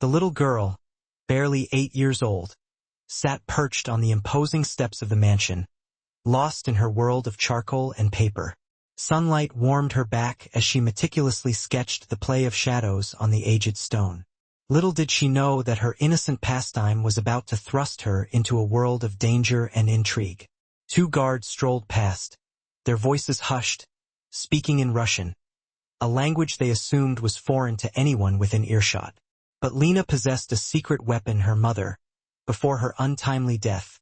The little girl, barely 8 years old, sat perched on the imposing steps of the mansion, lost in her world of charcoal and paper. Sunlight warmed her back as she meticulously sketched the play of shadows on the aged stone. Little did she know that her innocent pastime was about to thrust her into a world of danger and intrigue. 2 guards strolled past, their voices hushed, speaking in Russian, a language they assumed was foreign to anyone within earshot. But Lena possessed a secret weapon. Her mother, before her untimely death,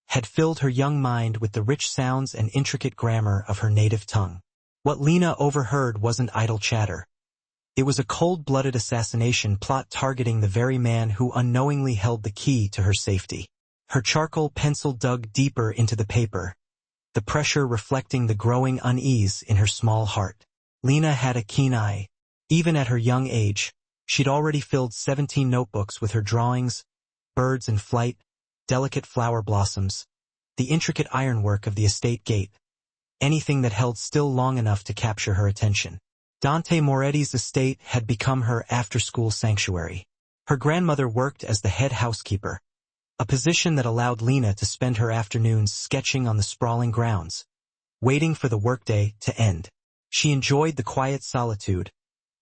had filled her young mind with the rich sounds and intricate grammar of her native tongue. What Lena overheard wasn't idle chatter. It was a cold-blooded assassination plot targeting the very man who unknowingly held the key to her safety. Her charcoal pencil dug deeper into the paper, the pressure reflecting the growing unease in her small heart. Lena had a keen eye. Even at her young age, she'd already filled 17 notebooks with her drawings, birds in flight, delicate flower blossoms, the intricate ironwork of the estate gate, anything that held still long enough to capture her attention. Dante Moretti's estate had become her after-school sanctuary. Her grandmother worked as the head housekeeper, a position that allowed Lena to spend her afternoons sketching on the sprawling grounds, waiting for the workday to end. She enjoyed the quiet solitude,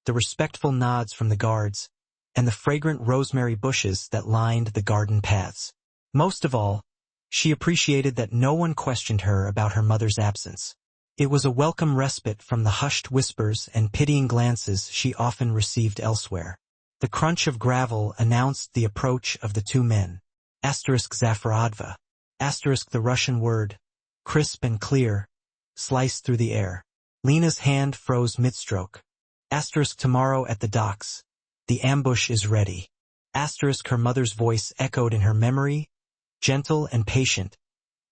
the respectful nods from the guards, and the fragrant rosemary bushes that lined the garden paths. Most of all, she appreciated that no one questioned her about her mother's absence. It was a welcome respite from the hushed whispers and pitying glances she often received elsewhere. The crunch of gravel announced the approach of the 2 men. *Zafaradva. The Russian word, crisp and clear, sliced through the air. Lena's hand froze mid-stroke. *Tomorrow at the docks. The ambush is ready. Her mother's voice echoed in her memory, gentle and patient,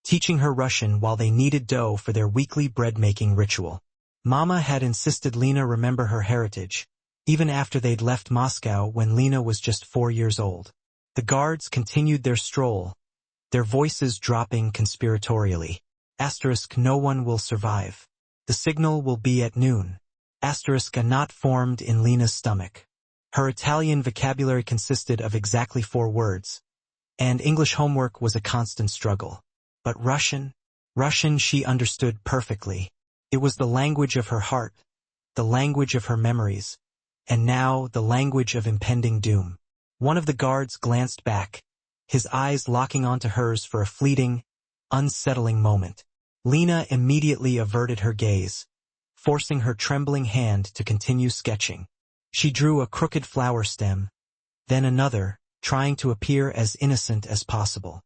teaching her Russian while they kneaded dough for their weekly bread-making ritual. Mama had insisted Lena remember her heritage, even after they'd left Moscow when Lena was just 4 years old. The guards continued their stroll, their voices dropping conspiratorially. No one will survive. The signal will be at noon. A knot formed in Lena's stomach. Her Italian vocabulary consisted of exactly 4 words, and English homework was a constant struggle. But Russian she understood perfectly. It was the language of her heart, the language of her memories, and now the language of impending doom. One of the guards glanced back, his eyes locking onto hers for a fleeting, unsettling moment. Lena immediately averted her gaze, forcing her trembling hand to continue sketching. She drew a crooked flower stem, then another, trying to appear as innocent as possible.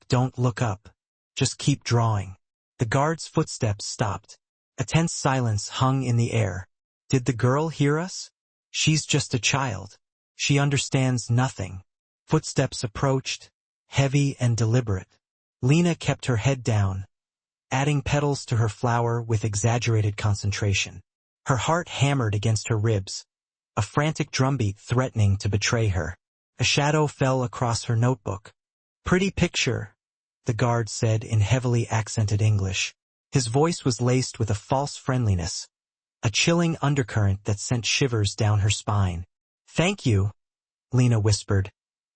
Don't look up. Just keep drawing. The guard's footsteps stopped. A tense silence hung in the air. Did the girl hear us? She's just a child. She understands nothing. Footsteps approached, heavy and deliberate. Lena kept her head down, adding petals to her flower with exaggerated concentration. Her heart hammered against her ribs, a frantic drumbeat threatening to betray her. A shadow fell across her notebook. "Pretty picture," the guard said in heavily accented English. His voice was laced with a false friendliness, a chilling undercurrent that sent shivers down her spine. "Thank you," Lena whispered,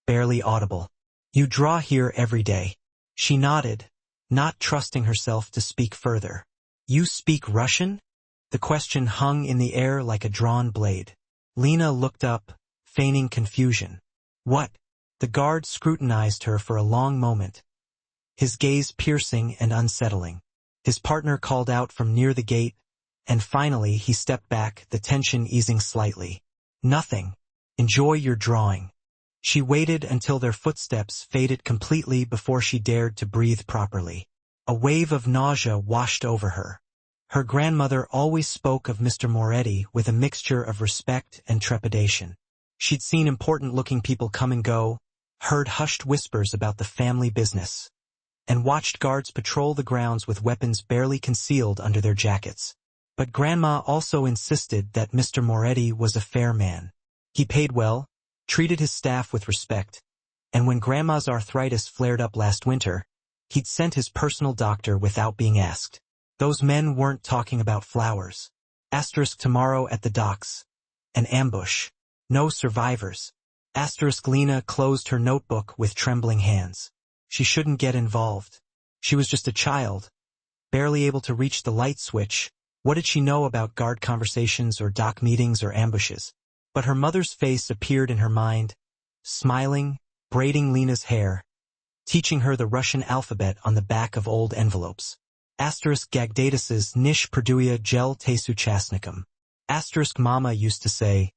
barely audible. "You draw here every day." She nodded, not trusting herself to speak further. "You speak Russian?" The question hung in the air like a drawn blade. Lena looked up, feigning confusion. "What?" The guard scrutinized her for a long moment, his gaze piercing and unsettling. His partner called out from near the gate, and finally he stepped back, the tension easing slightly. "Nothing. Enjoy your drawing." She waited until their footsteps faded completely before she dared to breathe properly. A wave of nausea washed over her. Her grandmother always spoke of Mr. Moretti with a mixture of respect and trepidation. She'd seen important-looking people come and go, heard hushed whispers about the family business, and watched guards patrol the grounds with weapons barely concealed under their jackets. But Grandma also insisted that Mr. Moretti was a fair man. He paid well, treated his staff with respect, and when Grandma's arthritis flared up last winter, he'd sent his personal doctor without being asked. Those men weren't talking about flowers. Tomorrow at the docks. An ambush. No survivors. Lena closed her notebook with trembling hands. She shouldn't get involved. She was just a child, barely able to reach the light switch. What did she know about guard conversations or dock meetings or ambushes? But her mother's face appeared in her mind, smiling, braiding Lena's hair, teaching her the Russian alphabet on the back of old envelopes. Gagdatis's nish perduia gel tesu chasnikum. Mama used to say,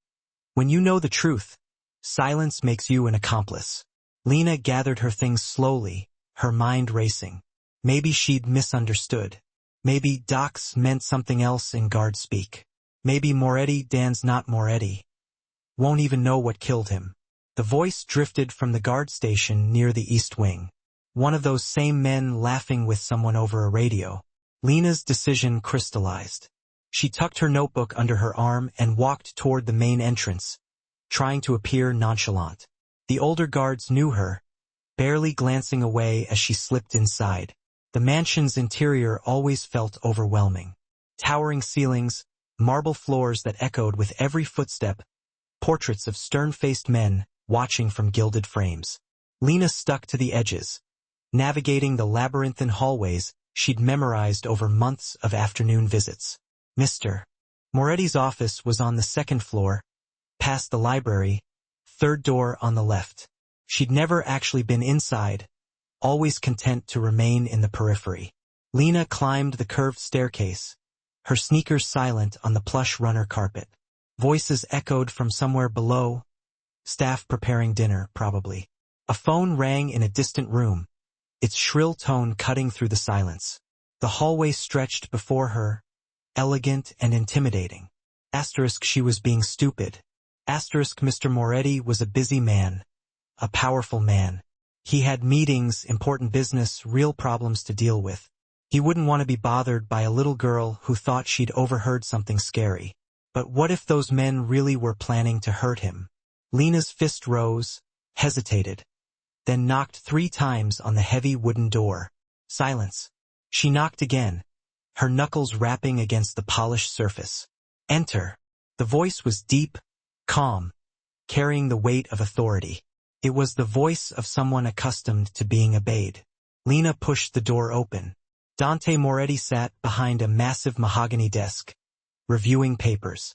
when you know the truth, silence makes you an accomplice. Lena gathered her things slowly, her mind racing. Maybe she'd misunderstood. Maybe docs meant something else in guard speak. Maybe Dan's not Moretti. Won't even know what killed him. The voice drifted from the guard station near the east wing. One of those same men laughing with someone over a radio. Lena's decision crystallized. She tucked her notebook under her arm and walked toward the main entrance, trying to appear nonchalant. The older guards knew her, barely glancing away as she slipped inside. The mansion's interior always felt overwhelming. Towering ceilings, marble floors that echoed with every footstep, portraits of stern-faced men watching from gilded frames. Lena stuck to the edges, navigating the labyrinthine hallways she'd memorized over months of afternoon visits. Mr. Moretti's office was on the second floor, past the library, third door on the left. She'd never actually been inside, always content to remain in the periphery. Lena climbed the curved staircase, her sneakers silent on the plush runner carpet. Voices echoed from somewhere below, staff preparing dinner, probably. A phone rang in a distant room, its shrill tone cutting through the silence. The hallway stretched before her, elegant and intimidating. She was being stupid. Mr. Moretti was a busy man, a powerful man. He had meetings, important business, real problems to deal with. He wouldn't want to be bothered by a little girl who thought she'd overheard something scary. But what if those men really were planning to hurt him? Lena's fist rose, hesitated, then knocked 3 times on the heavy wooden door. Silence. She knocked again, her knuckles rapping against the polished surface. Enter. The voice was deep, calm, carrying the weight of authority. It was the voice of someone accustomed to being obeyed. Lena pushed the door open. Dante Moretti sat behind a massive mahogany desk, reviewing papers.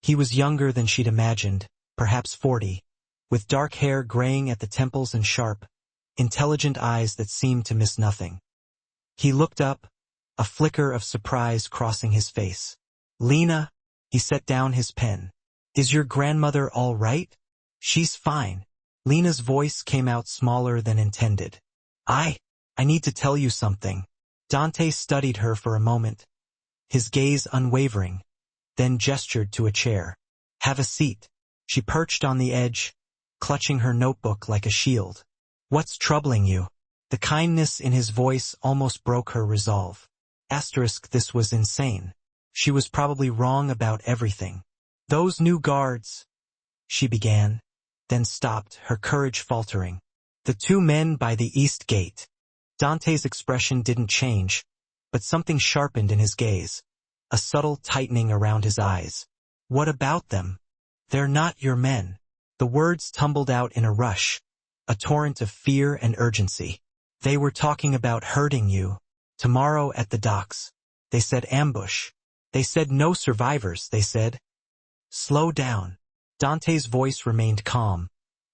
He was younger than she'd imagined, perhaps 40, with dark hair graying at the temples and sharp, intelligent eyes that seemed to miss nothing. He looked up, a flicker of surprise crossing his face. Lena, he set down his pen. Is your grandmother all right? She's fine. Lena's voice came out smaller than intended. I need to tell you something. Dante studied her for a moment, his gaze unwavering, then gestured to a chair. Have a seat. She perched on the edge, clutching her notebook like a shield. What's troubling you? The kindness in his voice almost broke her resolve. This was insane. She was probably wrong about everything. Those new guards, she began, then stopped, her courage faltering. The 2 men by the east gate. Dante's expression didn't change, but something sharpened in his gaze, a subtle tightening around his eyes. What about them? They're not your men. The words tumbled out in a rush, a torrent of fear and urgency. They were talking about hurting you. Tomorrow at the docks. They said ambush. They said no survivors, they said. Slow down. Dante's voice remained calm,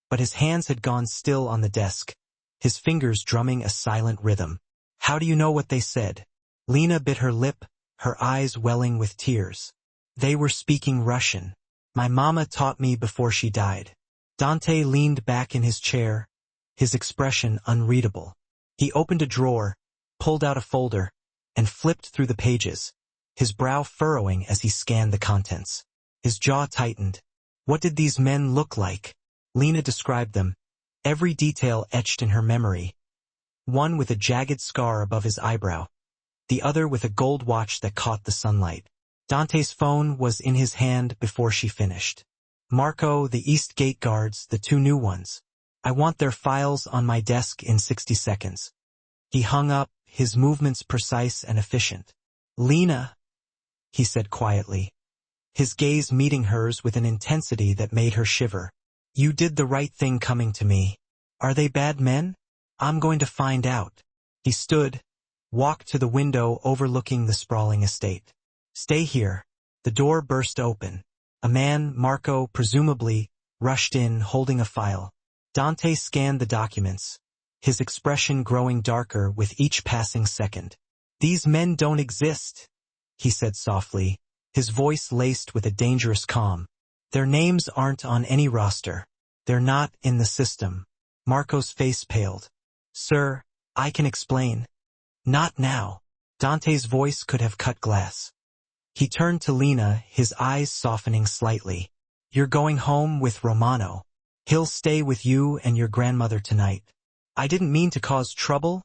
but his hands had gone still on the desk, his fingers drumming a silent rhythm. How do you know what they said? Lena bit her lip, her eyes welling with tears. They were speaking Russian. My mama taught me before she died. Dante leaned back in his chair, his expression unreadable. He opened a drawer, pulled out a folder, and flipped through the pages, his brow furrowing as he scanned the contents. His jaw tightened. What did these men look like? Lena described them, every detail etched in her memory. One with a jagged scar above his eyebrow, the other with a gold watch that caught the sunlight. Dante's phone was in his hand before she finished. Marco, the East Gate guards, the 2 new ones. I want their files on my desk in 60 seconds. He hung up, his movements precise and efficient. Lena, he said quietly, his gaze meeting hers with an intensity that made her shiver. You did the right thing coming to me. Are they bad men? I'm going to find out. He stood, walked to the window overlooking the sprawling estate. Stay here. The door burst open. A man, Marco, presumably, rushed in, holding a file. Dante scanned the documents, his expression growing darker with each passing second. These men don't exist, he said softly, his voice laced with a dangerous calm. Their names aren't on any roster. They're not in the system. Marco's face paled. Sir, I can explain. Not now. Dante's voice could have cut glass. He turned to Lena, his eyes softening slightly. You're going home with Romano. He'll stay with you and your grandmother tonight. I didn't mean to cause trouble,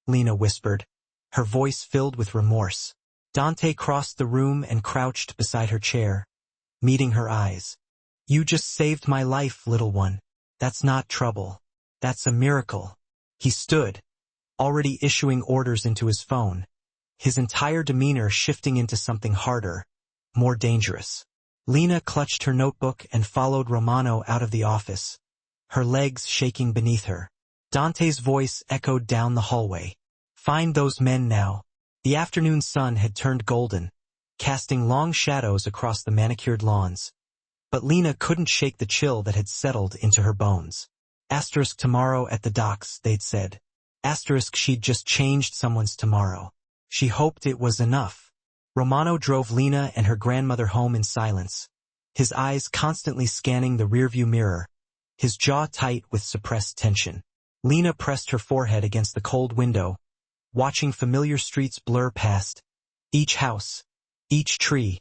Lena whispered, her voice filled with remorse. Dante crossed the room and crouched beside her chair, meeting her eyes. You just saved my life, little one. That's not trouble. That's a miracle. He stood, already issuing orders into his phone, his entire demeanor shifting into something harder, more dangerous. Lena clutched her notebook and followed Romano out of the office, her legs shaking beneath her. Dante's voice echoed down the hallway. Find those men now. The afternoon sun had turned golden, casting long shadows across the manicured lawns. But Lena couldn't shake the chill that had settled into her bones. Asterisk tomorrow at the docks, they'd said. Asterisk she'd just changed someone's tomorrow. She hoped it was enough. Romano drove Lena and her grandmother home in silence, his eyes constantly scanning the rearview mirror, his jaw tight with suppressed tension. Lena pressed her forehead against the cold window, watching familiar streets blur past, each house, each tree,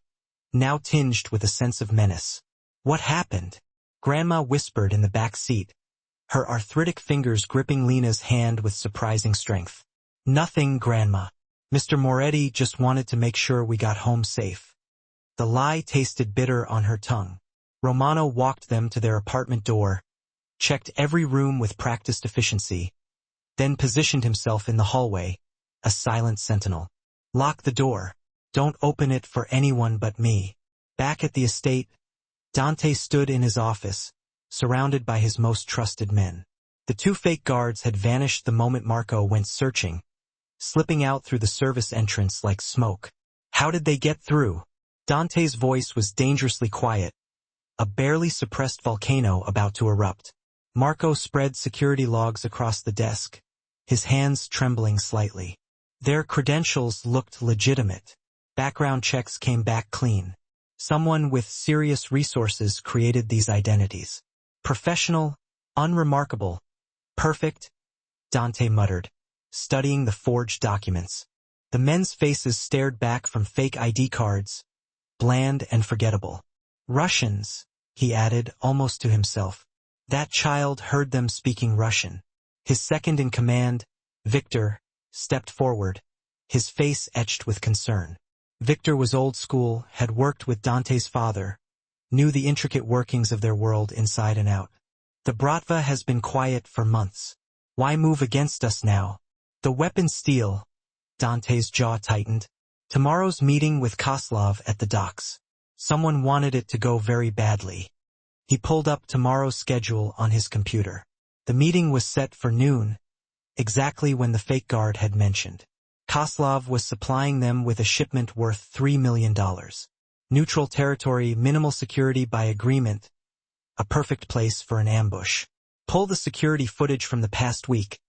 now tinged with a sense of menace. What happened? Grandma whispered in the back seat, her arthritic fingers gripping Lena's hand with surprising strength. Nothing, Grandma. Mr. Moretti just wanted to make sure we got home safe. The lie tasted bitter on her tongue. Romano walked them to their apartment door, checked every room with practiced efficiency, then positioned himself in the hallway, a silent sentinel. Lock the door. Don't open it for anyone but me. Back at the estate, Dante stood in his office, surrounded by his most trusted men. The two fake guards had vanished the moment Marco went searching, slipping out through the service entrance like smoke. How did they get through? Dante's voice was dangerously quiet, a barely suppressed volcano about to erupt. Marco spread security logs across the desk, his hands trembling slightly. Their credentials looked legitimate. Background checks came back clean. Someone with serious resources created these identities. Professional, unremarkable, perfect, Dante muttered, studying the forged documents. The men's faces stared back from fake ID cards, bland and forgettable. Russians, he added, almost to himself. That child heard them speaking Russian. His second in command, Victor, stepped forward, his face etched with concern. Victor was old school, had worked with Dante's father, knew the intricate workings of their world inside and out. The Bratva has been quiet for months. Why move against us now? The weapon steel. Dante's jaw tightened. Tomorrow's meeting with Koslov at the docks. Someone wanted it to go very badly. He pulled up tomorrow's schedule on his computer. The meeting was set for noon, exactly when the fake guard had mentioned. Koslov was supplying them with a shipment worth $3 million. Neutral territory, minimal security by agreement. A perfect place for an ambush. Pull the security footage from the past week,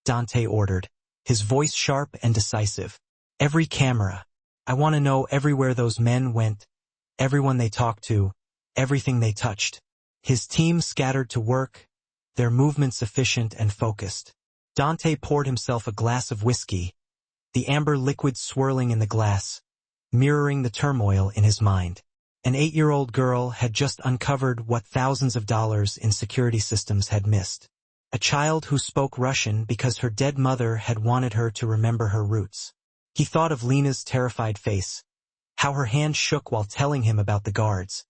Dante ordered, his voice sharp and decisive. Every camera. I want to know everywhere those men went, everyone they talked to, everything they touched. His team scattered to work, their movements efficient and focused. Dante poured himself a glass of whiskey, the amber liquid swirling in the glass, mirroring the turmoil in his mind. An 8-year-old girl had just uncovered what thousands of dollars in security systems had missed. A child who spoke Russian because her dead mother had wanted her to remember her roots. He thought of Lena's terrified face, how her hand shook while telling him about the guards,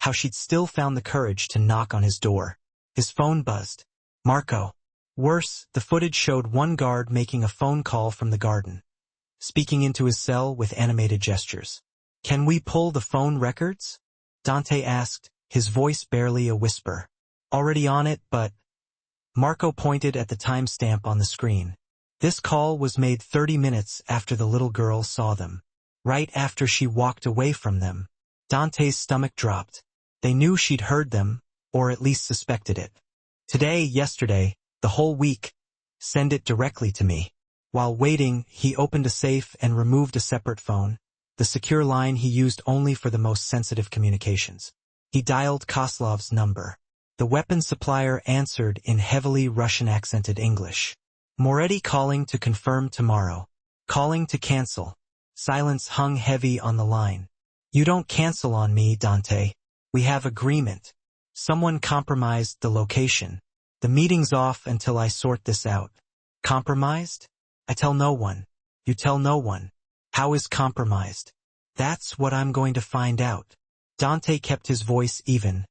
how she'd still found the courage to knock on his door. His phone buzzed. Marco. Worse, the footage showed one guard making a phone call from the garden, speaking into his cell with animated gestures. Can we pull the phone records? Dante asked, his voice barely a whisper. Already on it, but... Marco pointed at the timestamp on the screen. This call was made 30 minutes after the little girl saw them. Right after she walked away from them. Dante's stomach dropped. They knew she'd heard them, or at least suspected it. Today, yesterday, the whole week. Send it directly to me. While waiting, he opened a safe and removed a separate phone, the secure line he used only for the most sensitive communications. He dialed Koslov's number. The weapon supplier answered in heavily Russian-accented English. Moretti calling to confirm tomorrow. Calling to cancel. Silence hung heavy on the line. You don't cancel on me, Dante. We have agreement. Someone compromised the location. The meeting's off until I sort this out. Compromised? I tell no one. You tell no one. How is compromised? That's what I'm going to find out. Dante kept his voice even,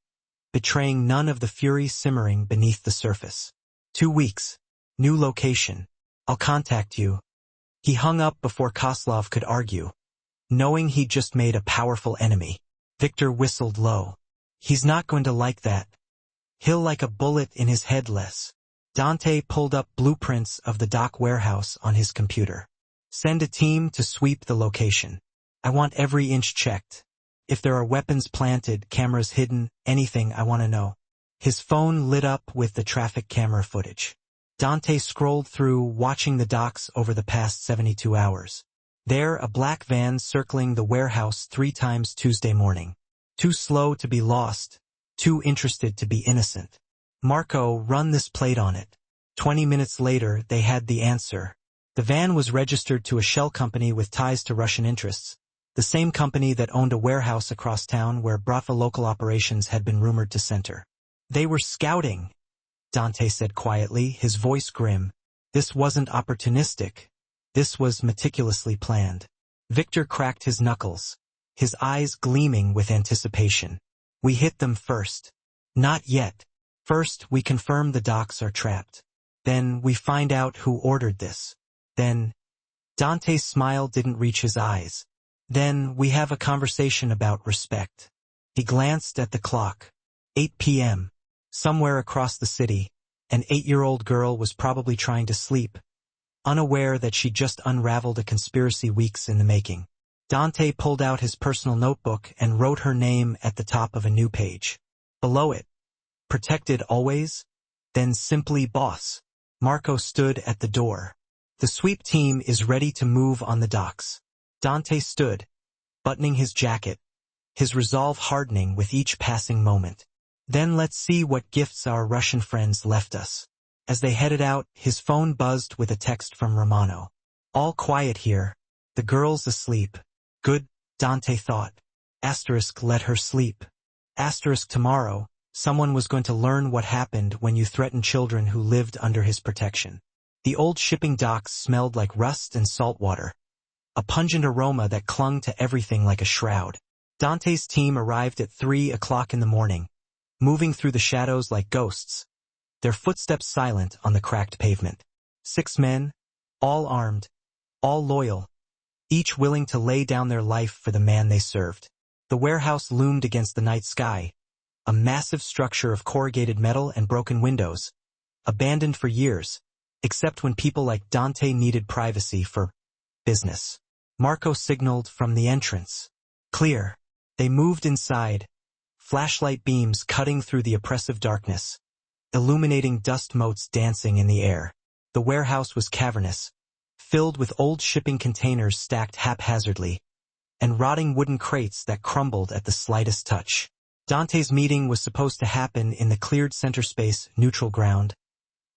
betraying none of the fury simmering beneath the surface. 2 weeks. New location. I'll contact you. He hung up before Koslov could argue, knowing he'd just made a powerful enemy. Victor whistled low. He's not going to like that. He'll like a bullet in his head less. Dante pulled up blueprints of the dock warehouse on his computer. Send a team to sweep the location. I want every inch checked. If there are weapons planted, cameras hidden, anything, I want to know. His phone lit up with the traffic camera footage. Dante scrolled through, watching the docks over the past 72 hours. There, a black van circling the warehouse 3 times Tuesday morning. Too slow to be lost, too interested to be innocent. Marco, run this plate on it. 20 minutes later, they had the answer. The van was registered to a shell company with ties to Russian interests, the same company that owned a warehouse across town where Bratva local operations had been rumored to center. They were scouting, Dante said quietly, his voice grim. This wasn't opportunistic. This was meticulously planned. Victor cracked his knuckles, his eyes gleaming with anticipation. We hit them first. Not yet. First, we confirm the docks are trapped. Then, we find out who ordered this. Then, Dante's smile didn't reach his eyes. Then, we have a conversation about respect. He glanced at the clock. 8 p.m. Somewhere across the city, an 8-year-old girl was probably trying to sleep, unaware that she'd just unraveled a conspiracy weeks in the making. Dante pulled out his personal notebook and wrote her name at the top of a new page. Below it, protected always, then simply boss. Marco stood at the door. The sweep team is ready to move on the docks. Dante stood, buttoning his jacket, his resolve hardening with each passing moment. Then let's see what gifts our Russian friends left us. As they headed out, his phone buzzed with a text from Romano. All quiet here. The girl's asleep. Good, Dante thought. Asterisk, let her sleep. Asterisk, tomorrow, someone was going to learn what happened when you threatened children who lived under his protection. The old shipping docks smelled like rust and salt water, a pungent aroma that clung to everything like a shroud. Dante's team arrived at 3 o'clock in the morning, moving through the shadows like ghosts, their footsteps silent on the cracked pavement. 6 men, all armed, all loyal, each willing to lay down their life for the man they served. The warehouse loomed against the night sky, a massive structure of corrugated metal and broken windows, abandoned for years, except when people like Dante needed privacy for business. Marco signaled from the entrance. Clear. They moved inside, flashlight beams cutting through the oppressive darkness, illuminating dust motes dancing in the air. The warehouse was cavernous, filled with old shipping containers stacked haphazardly, and rotting wooden crates that crumbled at the slightest touch. Dante's meeting was supposed to happen in the cleared center space, neutral ground.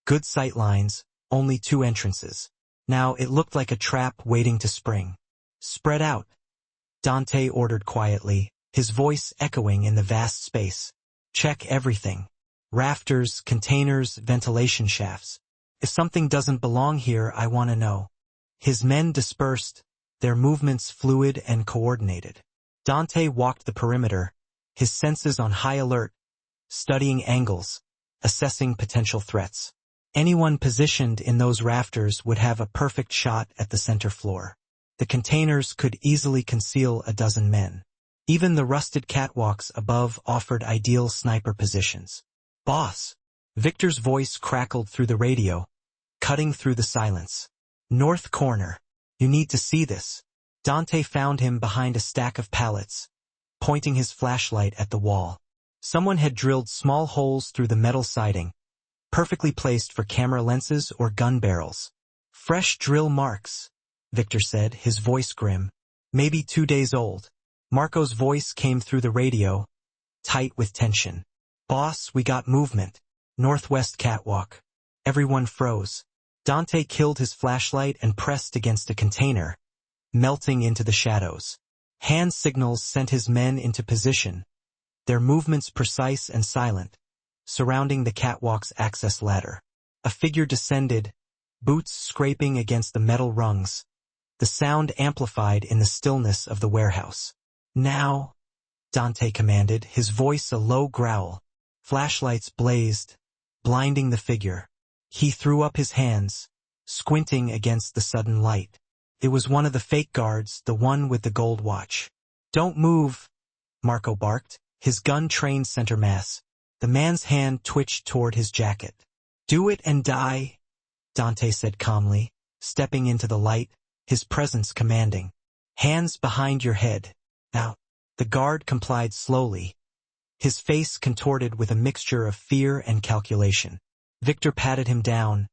Good sight lines, only 2 entrances. Now it looked like a trap waiting to spring. Spread out, Dante ordered quietly, his voice echoing in the vast space. Check everything. Rafters, containers, ventilation shafts. If something doesn't belong here, I want to know. His men dispersed, their movements fluid and coordinated. Dante walked the perimeter, his senses on high alert, studying angles, assessing potential threats. Anyone positioned in those rafters would have a perfect shot at the center floor. The containers could easily conceal a dozen men. Even the rusted catwalks above offered ideal sniper positions. Boss! Victor's voice crackled through the radio, cutting through the silence. North corner. You need to see this. Dante found him behind a stack of pallets, pointing his flashlight at the wall. Someone had drilled small holes through the metal siding, perfectly placed for camera lenses or gun barrels. Fresh drill marks, Victor said, his voice grim. Maybe 2 days old. Marco's voice came through the radio, tight with tension. Boss, we got movement. Northwest catwalk. Everyone froze. Dante killed his flashlight and pressed against a container, melting into the shadows. Hand signals sent his men into position, their movements precise and silent, surrounding the catwalk's access ladder. A figure descended, boots scraping against the metal rungs, the sound amplified in the stillness of the warehouse. Now, Dante commanded, his voice a low growl. Flashlights blazed, blinding the figure. He threw up his hands, squinting against the sudden light. It was one of the fake guards, the one with the gold watch. Don't move, Marco barked, his gun trained center mass. The man's hand twitched toward his jacket. Do it and die, Dante said calmly, stepping into the light, his presence commanding. Hands behind your head. Now, the guard complied slowly, his face contorted with a mixture of fear and calculation. Victor patted him down,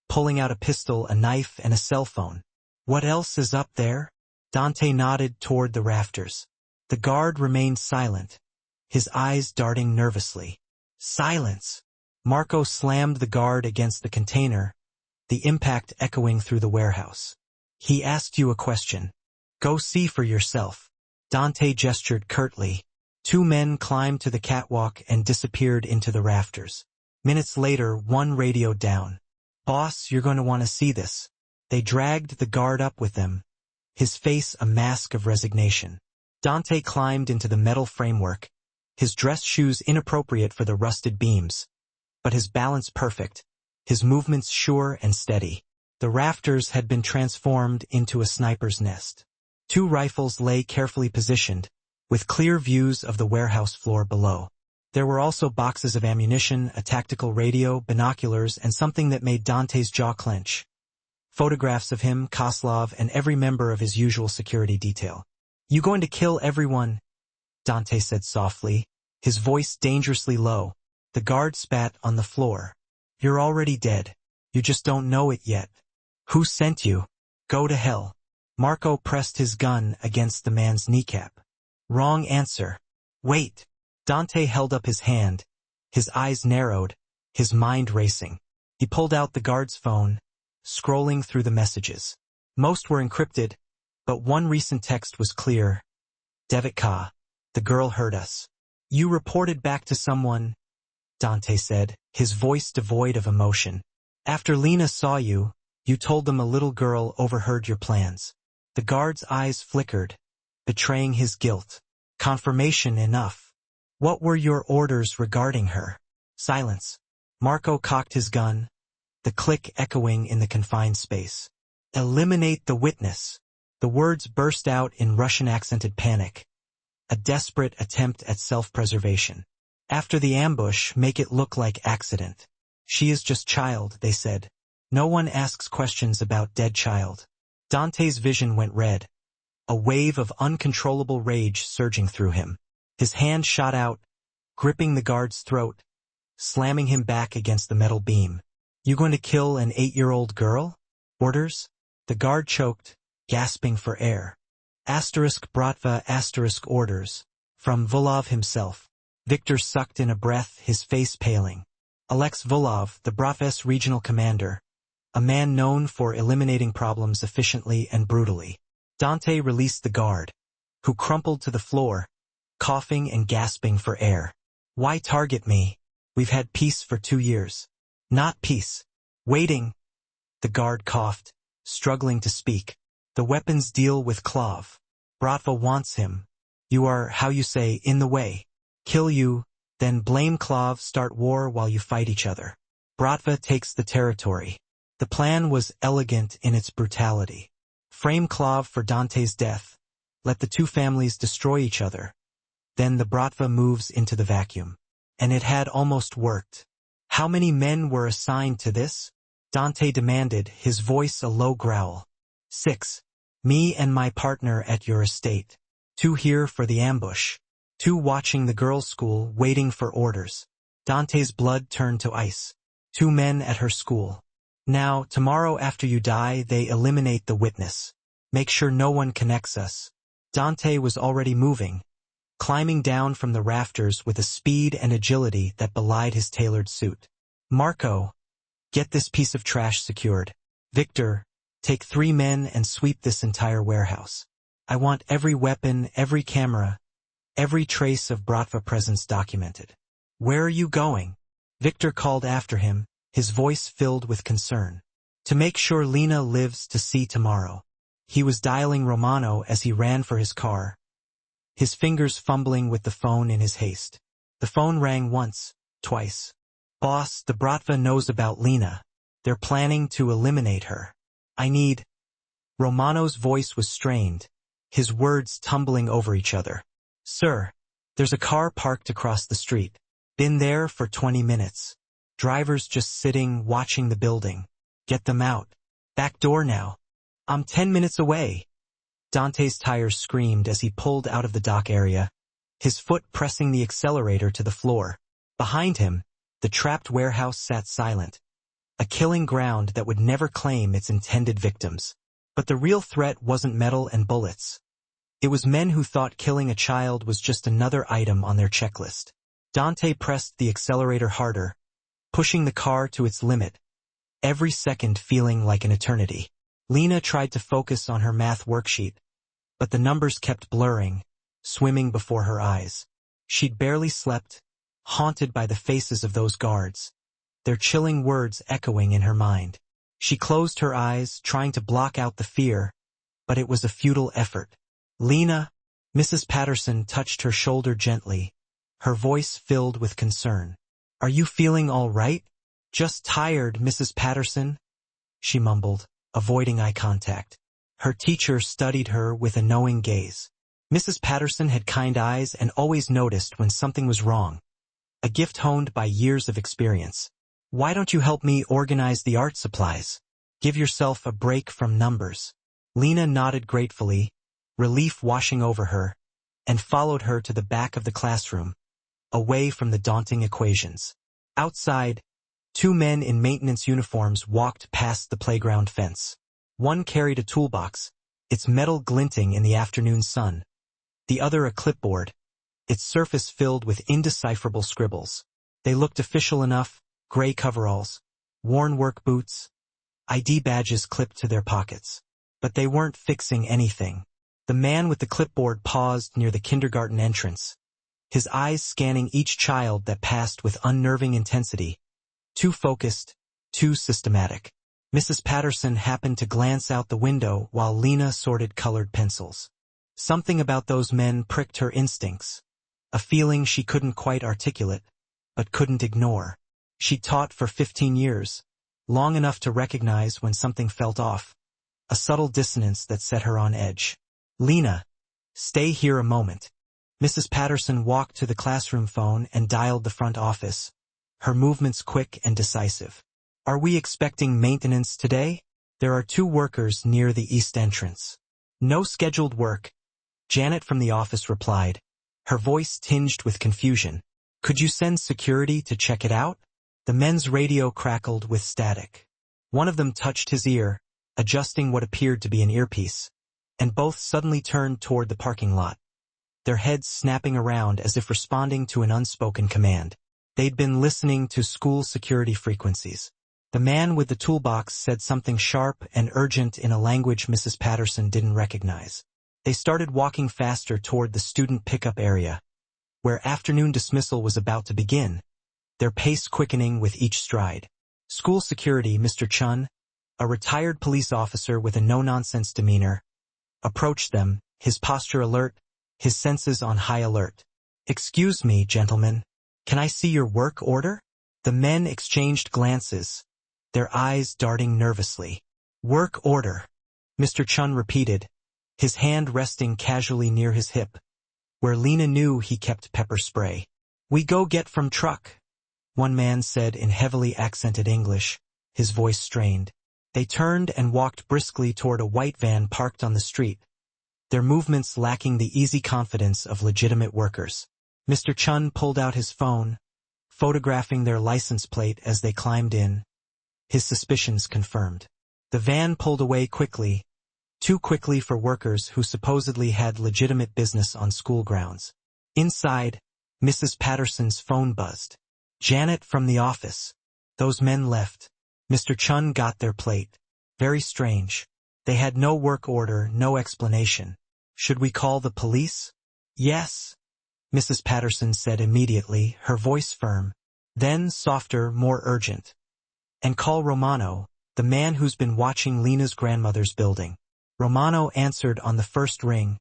pulling out a pistol, a knife, and a cell phone. What else is up there? Dante nodded toward the rafters. The guard remained silent, his eyes darting nervously. Silence! Marco slammed the guard against the container, the impact echoing through the warehouse. He asked you a question. Go see for yourself. Dante gestured curtly. 2 men climbed to the catwalk and disappeared into the rafters. Minutes later, one radioed down. Boss, you're going to want to see this. They dragged the guard up with them, his face a mask of resignation. Dante climbed into the metal framework, his dress shoes inappropriate for the rusted beams, but his balance perfect, his movements sure and steady. The rafters had been transformed into a sniper's nest. 2 rifles lay carefully positioned, with clear views of the warehouse floor below. There were also boxes of ammunition, a tactical radio, binoculars, and something that made Dante's jaw clench. Photographs of him, Koslov, and every member of his usual security detail. You going to kill everyone? Dante said softly, his voice dangerously low. The guard spat on the floor. You're already dead. You just don't know it yet. Who sent you? Go to hell. Marco pressed his gun against the man's kneecap. Wrong answer. Wait. Dante held up his hand, his eyes narrowed, his mind racing. He pulled out the guard's phone, scrolling through the messages. Most were encrypted, but one recent text was clear. Devitka, the girl heard us. You reported back to someone, Dante said, his voice devoid of emotion. After Lena saw you, you told them a little girl overheard your plans. The guard's eyes flickered, betraying his guilt. Confirmation enough. What were your orders regarding her? Silence. Marco cocked his gun, the click echoing in the confined space. Eliminate the witness. The words burst out in Russian-accented panic. A desperate attempt at self-preservation. After the ambush, make it look like accident. She is just child, they said. No one asks questions about dead child. Dante's vision went red, a wave of uncontrollable rage surging through him. His hand shot out, gripping the guard's throat, slamming him back against the metal beam. You going to kill an 8-year-old girl? Orders? The guard choked, gasping for air. *Bratva** orders. From Volov himself. Victor sucked in a breath, his face paling. Alex Volov, the Bratva's regional commander, a man known for eliminating problems efficiently and brutally. Dante released the guard, who crumpled to the floor, coughing and gasping for air. Why target me? We've had peace for 2 years. Not peace. Waiting. The guard coughed, struggling to speak. The weapons deal with Klov. Bratva wants him. You are, how you say, in the way. Kill you, then blame Klov, start war while you fight each other. Bratva takes the territory. The plan was elegant in its brutality. Frame Klov for Dante's death. Let the 2 families destroy each other. Then the Bratva moves into the vacuum. And it had almost worked. How many men were assigned to this? Dante demanded, his voice a low growl. 6. Me and my partner at your estate. 2 here for the ambush. 2 watching the girls' school, waiting for orders. Dante's blood turned to ice. 2 men at her school. Now, tomorrow after you die, they eliminate the witness. Make sure no one connects us. Dante was already moving, climbing down from the rafters with a speed and agility that belied his tailored suit. Marco, get this piece of trash secured. Victor, take 3 men and sweep this entire warehouse. I want every weapon, every camera, every trace of Bratva presence documented. Where are you going? Victor called after him, his voice filled with concern. To make sure Lena lives to see tomorrow. He was dialing Romano as he ran for his car, his fingers fumbling with the phone in his haste. The phone rang once, twice. Boss, the Bratva knows about Lena. They're planning to eliminate her. I need... Romano's voice was strained, his words tumbling over each other. Sir, there's a car parked across the street. Been there for 20 minutes. Drivers just sitting, watching the building. Get them out. Back door now. I'm 10 minutes away. Dante's tires screamed as he pulled out of the dock area, his foot pressing the accelerator to the floor. Behind him, the trapped warehouse sat silent, a killing ground that would never claim its intended victims. But the real threat wasn't metal and bullets. It was men who thought killing a child was just another item on their checklist. Dante pressed the accelerator harder, pushing the car to its limit, every second feeling like an eternity. Lena tried to focus on her math worksheet, but the numbers kept blurring, swimming before her eyes. She'd barely slept, haunted by the faces of those guards, their chilling words echoing in her mind. She closed her eyes, trying to block out the fear, but it was a futile effort. Lena, Mrs. Patterson touched her shoulder gently, her voice filled with concern. Are you feeling all right? Just tired, Mrs. Patterson, she mumbled, avoiding eye contact. Her teacher studied her with a knowing gaze. Mrs. Patterson had kind eyes and always noticed when something was wrong, a gift honed by years of experience. Why don't you help me organize the art supplies? Give yourself a break from numbers. Lena nodded gratefully, relief washing over her, and followed her to the back of the classroom, away from the daunting equations. Outside, 2 men in maintenance uniforms walked past the playground fence. One carried a toolbox, its metal glinting in the afternoon sun. The other a clipboard, its surface filled with indecipherable scribbles. They looked official enough, gray coveralls, worn work boots, ID badges clipped to their pockets. But they weren't fixing anything. The man with the clipboard paused near the kindergarten entrance, his eyes scanning each child that passed with unnerving intensity. Too focused, too systematic. Mrs. Patterson happened to glance out the window while Lena sorted colored pencils. Something about those men pricked her instincts, a feeling she couldn't quite articulate, but couldn't ignore. She'd taught for 15 years, long enough to recognize when something felt off, a subtle dissonance that set her on edge. Lena, stay here a moment. Mrs. Patterson walked to the classroom phone and dialed the front office, her movements quick and decisive. Are we expecting maintenance today? There are 2 workers near the east entrance. No scheduled work, Janet from the office replied, her voice tinged with confusion. Could you send security to check it out? The men's radio crackled with static. One of them touched his ear, adjusting what appeared to be an earpiece, and both suddenly turned toward the parking lot, their heads snapping around as if responding to an unspoken command. They'd been listening to school security frequencies. The man with the toolbox said something sharp and urgent in a language Mrs. Patterson didn't recognize. They started walking faster toward the student pickup area, where afternoon dismissal was about to begin, their pace quickening with each stride. School security, Mr. Chun, a retired police officer with a no-nonsense demeanor, approached them, his posture alert, his senses on high alert. Excuse me, gentlemen. Can I see your work order? The men exchanged glances, their eyes darting nervously. Work order, Mr. Chun repeated, his hand resting casually near his hip, where Lena knew he kept pepper spray. "We go get from truck," one man said in heavily accented English, his voice strained. They turned and walked briskly toward a white van parked on the street, their movements lacking the easy confidence of legitimate workers. Mr. Chun pulled out his phone, photographing their license plate as they climbed in, his suspicions confirmed. The van pulled away quickly, too quickly for workers who supposedly had legitimate business on school grounds. Inside, Mrs. Patterson's phone buzzed. "Janet from the office. Those men left." Mr. Chun got their plate. "Very strange. They had no work order, no explanation. Should we call the police?" "Yes," Mrs. Patterson said immediately, her voice firm. Then softer, more urgent. "And call Romano, the man who's been watching Lena's grandmother's building." Romano answered on the first ring,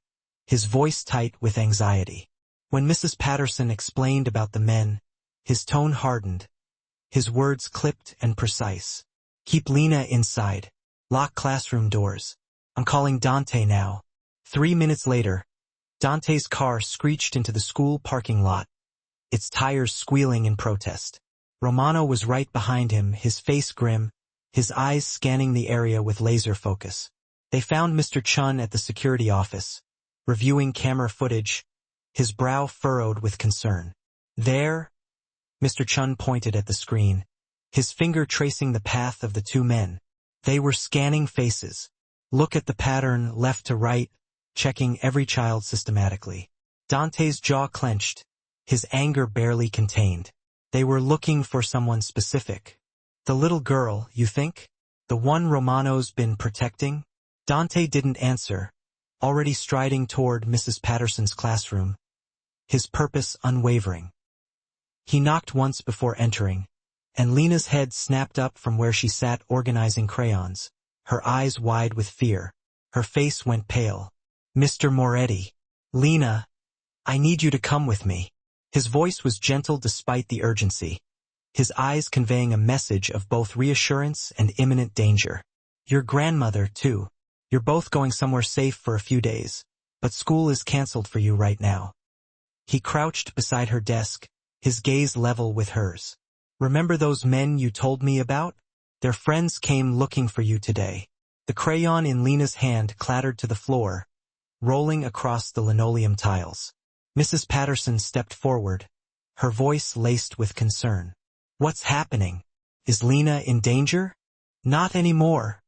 his voice tight with anxiety. When Mrs. Patterson explained about the men, his tone hardened, his words clipped and precise. "Keep Lena inside. Lock classroom doors. I'm calling Dante now." 3 minutes later, Dante's car screeched into the school parking lot, its tires squealing in protest. Romano was right behind him, his face grim, his eyes scanning the area with laser focus. They found Mr. Chun at the security office, reviewing camera footage, his brow furrowed with concern. "There," Mr. Chun pointed at the screen, his finger tracing the path of the two men. They were scanning faces. Look at the pattern, left to right, checking every child systematically. Dante's jaw clenched, his anger barely contained. They were looking for someone specific. "The little girl, you think? The one Romano's been protecting?" Dante didn't answer, already striding toward Mrs. Patterson's classroom, his purpose unwavering. He knocked once before entering, and Lena's head snapped up from where she sat organizing crayons, her eyes wide with fear. Her face went pale. "Mr. Moretti." "Lena, I need you to come with me." His voice was gentle despite the urgency, his eyes conveying a message of both reassurance and imminent danger. "Your grandmother, too. You're both going somewhere safe for a few days, but school is canceled for you right now." He crouched beside her desk, his gaze level with hers. "Remember those men you told me about? Their friends came looking for you today." The crayon in Lena's hand clattered to the floor, rolling across the linoleum tiles. Mrs. Patterson stepped forward, her voice laced with concern. "What's happening? Is Lena in danger?" "Not anymore,"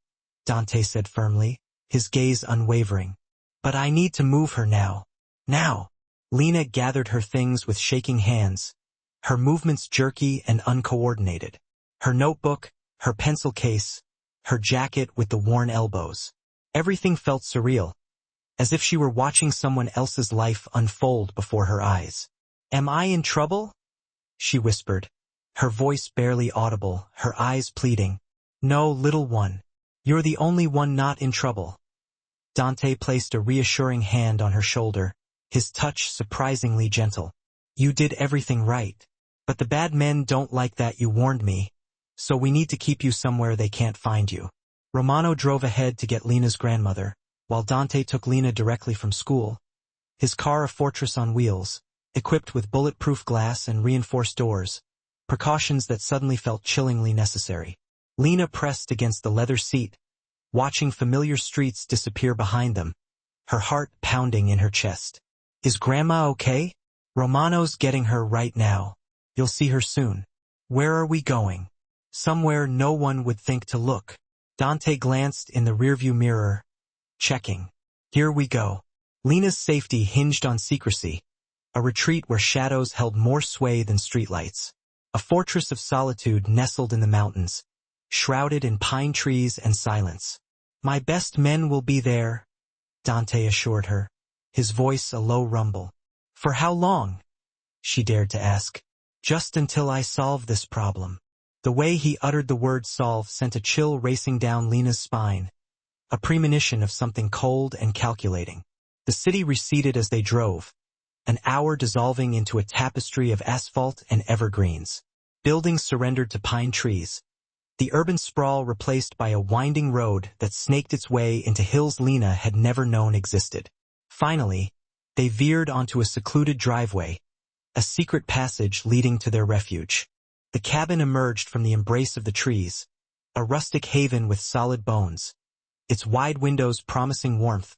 Dante said firmly, his gaze unwavering. "But I need to move her now. Now." Lena gathered her things with shaking hands, her movements jerky and uncoordinated. Her notebook, her pencil case, her jacket with the worn elbows. Everything felt surreal, as if she were watching someone else's life unfold before her eyes. "Am I in trouble?" she whispered, her voice barely audible, her eyes pleading. "No, little one. You're the only one not in trouble." Dante placed a reassuring hand on her shoulder, his touch surprisingly gentle. "You did everything right. But the bad men don't like that you warned me, so we need to keep you somewhere they can't find you." Romano drove ahead to get Lena's grandmother, while Dante took Lena directly from school, his car a fortress on wheels, equipped with bulletproof glass and reinforced doors, precautions that suddenly felt chillingly necessary. Lena pressed against the leather seat, watching familiar streets disappear behind them, her heart pounding in her chest. "Is Grandma okay?" "Romano's getting her right now. You'll see her soon." "Where are we going?" "Somewhere no one would think to look." Dante glanced in the rearview mirror, checking. "Here we go." Lena's safety hinged on secrecy, a retreat where shadows held more sway than streetlights. A fortress of solitude nestled in the mountains, shrouded in pine trees and silence. "My best men will be there," Dante assured her, his voice a low rumble. "For how long?" she dared to ask. "Just until I solve this problem." The way he uttered the word solve sent a chill racing down Lena's spine, a premonition of something cold and calculating. The city receded as they drove, an hour dissolving into a tapestry of asphalt and evergreens. Buildings surrendered to pine trees, the urban sprawl replaced by a winding road that snaked its way into hills Lena had never known existed. Finally, they veered onto a secluded driveway, a secret passage leading to their refuge. The cabin emerged from the embrace of the trees, a rustic haven with solid bones, its wide windows promising warmth,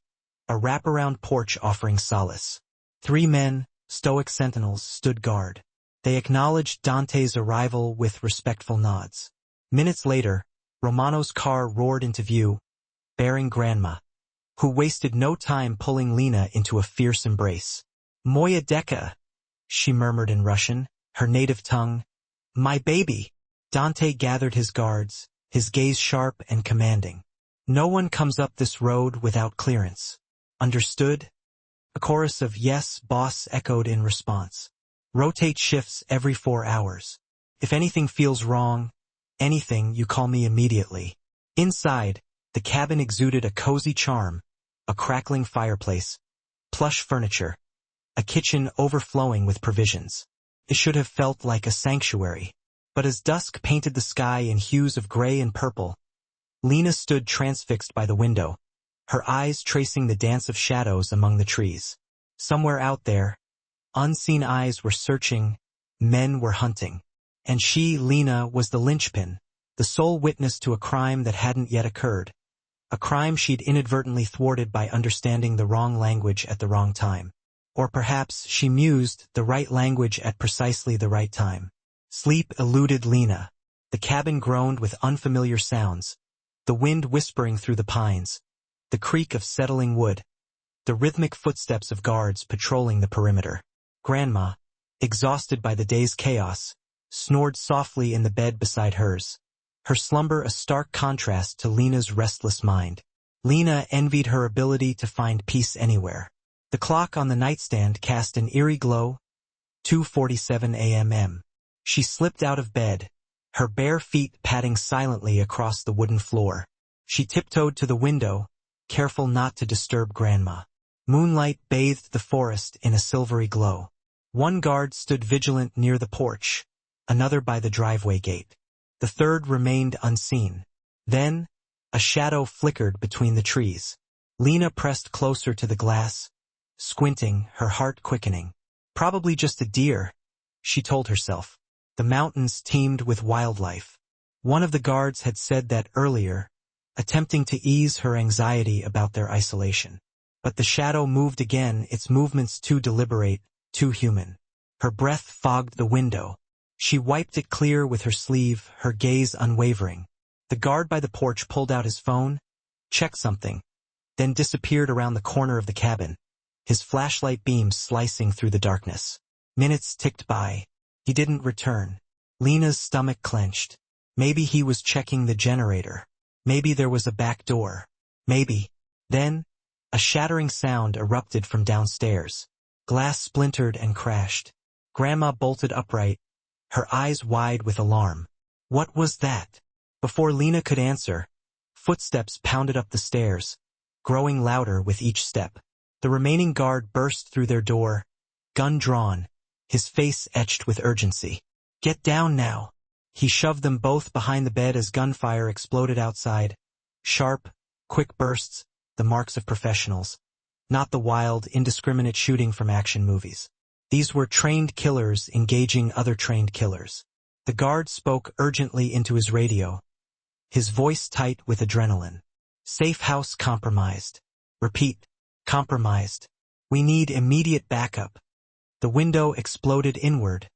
a wraparound porch offering solace. 3 men, stoic sentinels, stood guard. They acknowledged Dante's arrival with respectful nods. Minutes later, Romano's car roared into view, bearing Grandma, who wasted no time pulling Lena into a fierce embrace. "Moja deka," she murmured in Russian, her native tongue. "My baby." Dante gathered his guards, his gaze sharp and commanding. "No one comes up this road without clearance. Understood?" A chorus of "Yes, boss" echoed in response. "Rotate shifts every 4 hours. If anything feels wrong, anything, you call me immediately." Inside, the cabin exuded a cozy charm, a crackling fireplace, plush furniture, a kitchen overflowing with provisions. It should have felt like a sanctuary. But as dusk painted the sky in hues of gray and purple, Lena stood transfixed by the window, her eyes tracing the dance of shadows among the trees. Somewhere out there, unseen eyes were searching, men were hunting. And she, Lena, was the linchpin, the sole witness to a crime that hadn't yet occurred. A crime she'd inadvertently thwarted by understanding the wrong language at the wrong time. Or perhaps she mused the right language at precisely the right time. Sleep eluded Lena. The cabin groaned with unfamiliar sounds, the wind whispering through the pines, the creak of settling wood, the rhythmic footsteps of guards patrolling the perimeter. Grandma, exhausted by the day's chaos, snored softly in the bed beside hers, her slumber a stark contrast to Lena's restless mind. Lena envied her ability to find peace anywhere. The clock on the nightstand cast an eerie glow, 2:47 a.m. She slipped out of bed, her bare feet padding silently across the wooden floor. She tiptoed to the window, careful not to disturb Grandma. Moonlight bathed the forest in a silvery glow. One guard stood vigilant near the porch, another by the driveway gate. The third remained unseen. Then, a shadow flickered between the trees. Lena pressed closer to the glass, squinting, her heart quickening. Probably just a deer, she told herself. The mountains teemed with wildlife. One of the guards had said that earlier, attempting to ease her anxiety about their isolation. But the shadow moved again, its movements too deliberate, too human. Her breath fogged the window. She wiped it clear with her sleeve, her gaze unwavering. The guard by the porch pulled out his phone, checked something, then disappeared around the corner of the cabin, his flashlight beams slicing through the darkness. Minutes ticked by. He didn't return. Lena's stomach clenched. Maybe he was checking the generator. Maybe there was a back door. Maybe. Then, a shattering sound erupted from downstairs. Glass splintered and crashed. Grandma bolted upright, her eyes wide with alarm. What was that? Before Lena could answer, footsteps pounded up the stairs, growing louder with each step. The remaining guard burst through their door, gun drawn, his face etched with urgency. "Get down now." He shoved them both behind the bed as gunfire exploded outside. Sharp, quick bursts, the marks of professionals. Not the wild, indiscriminate shooting from action movies. These were trained killers engaging other trained killers. The guard spoke urgently into his radio, his voice tight with adrenaline. "Safe house compromised. Repeat, compromised. We need immediate backup." The window exploded inward,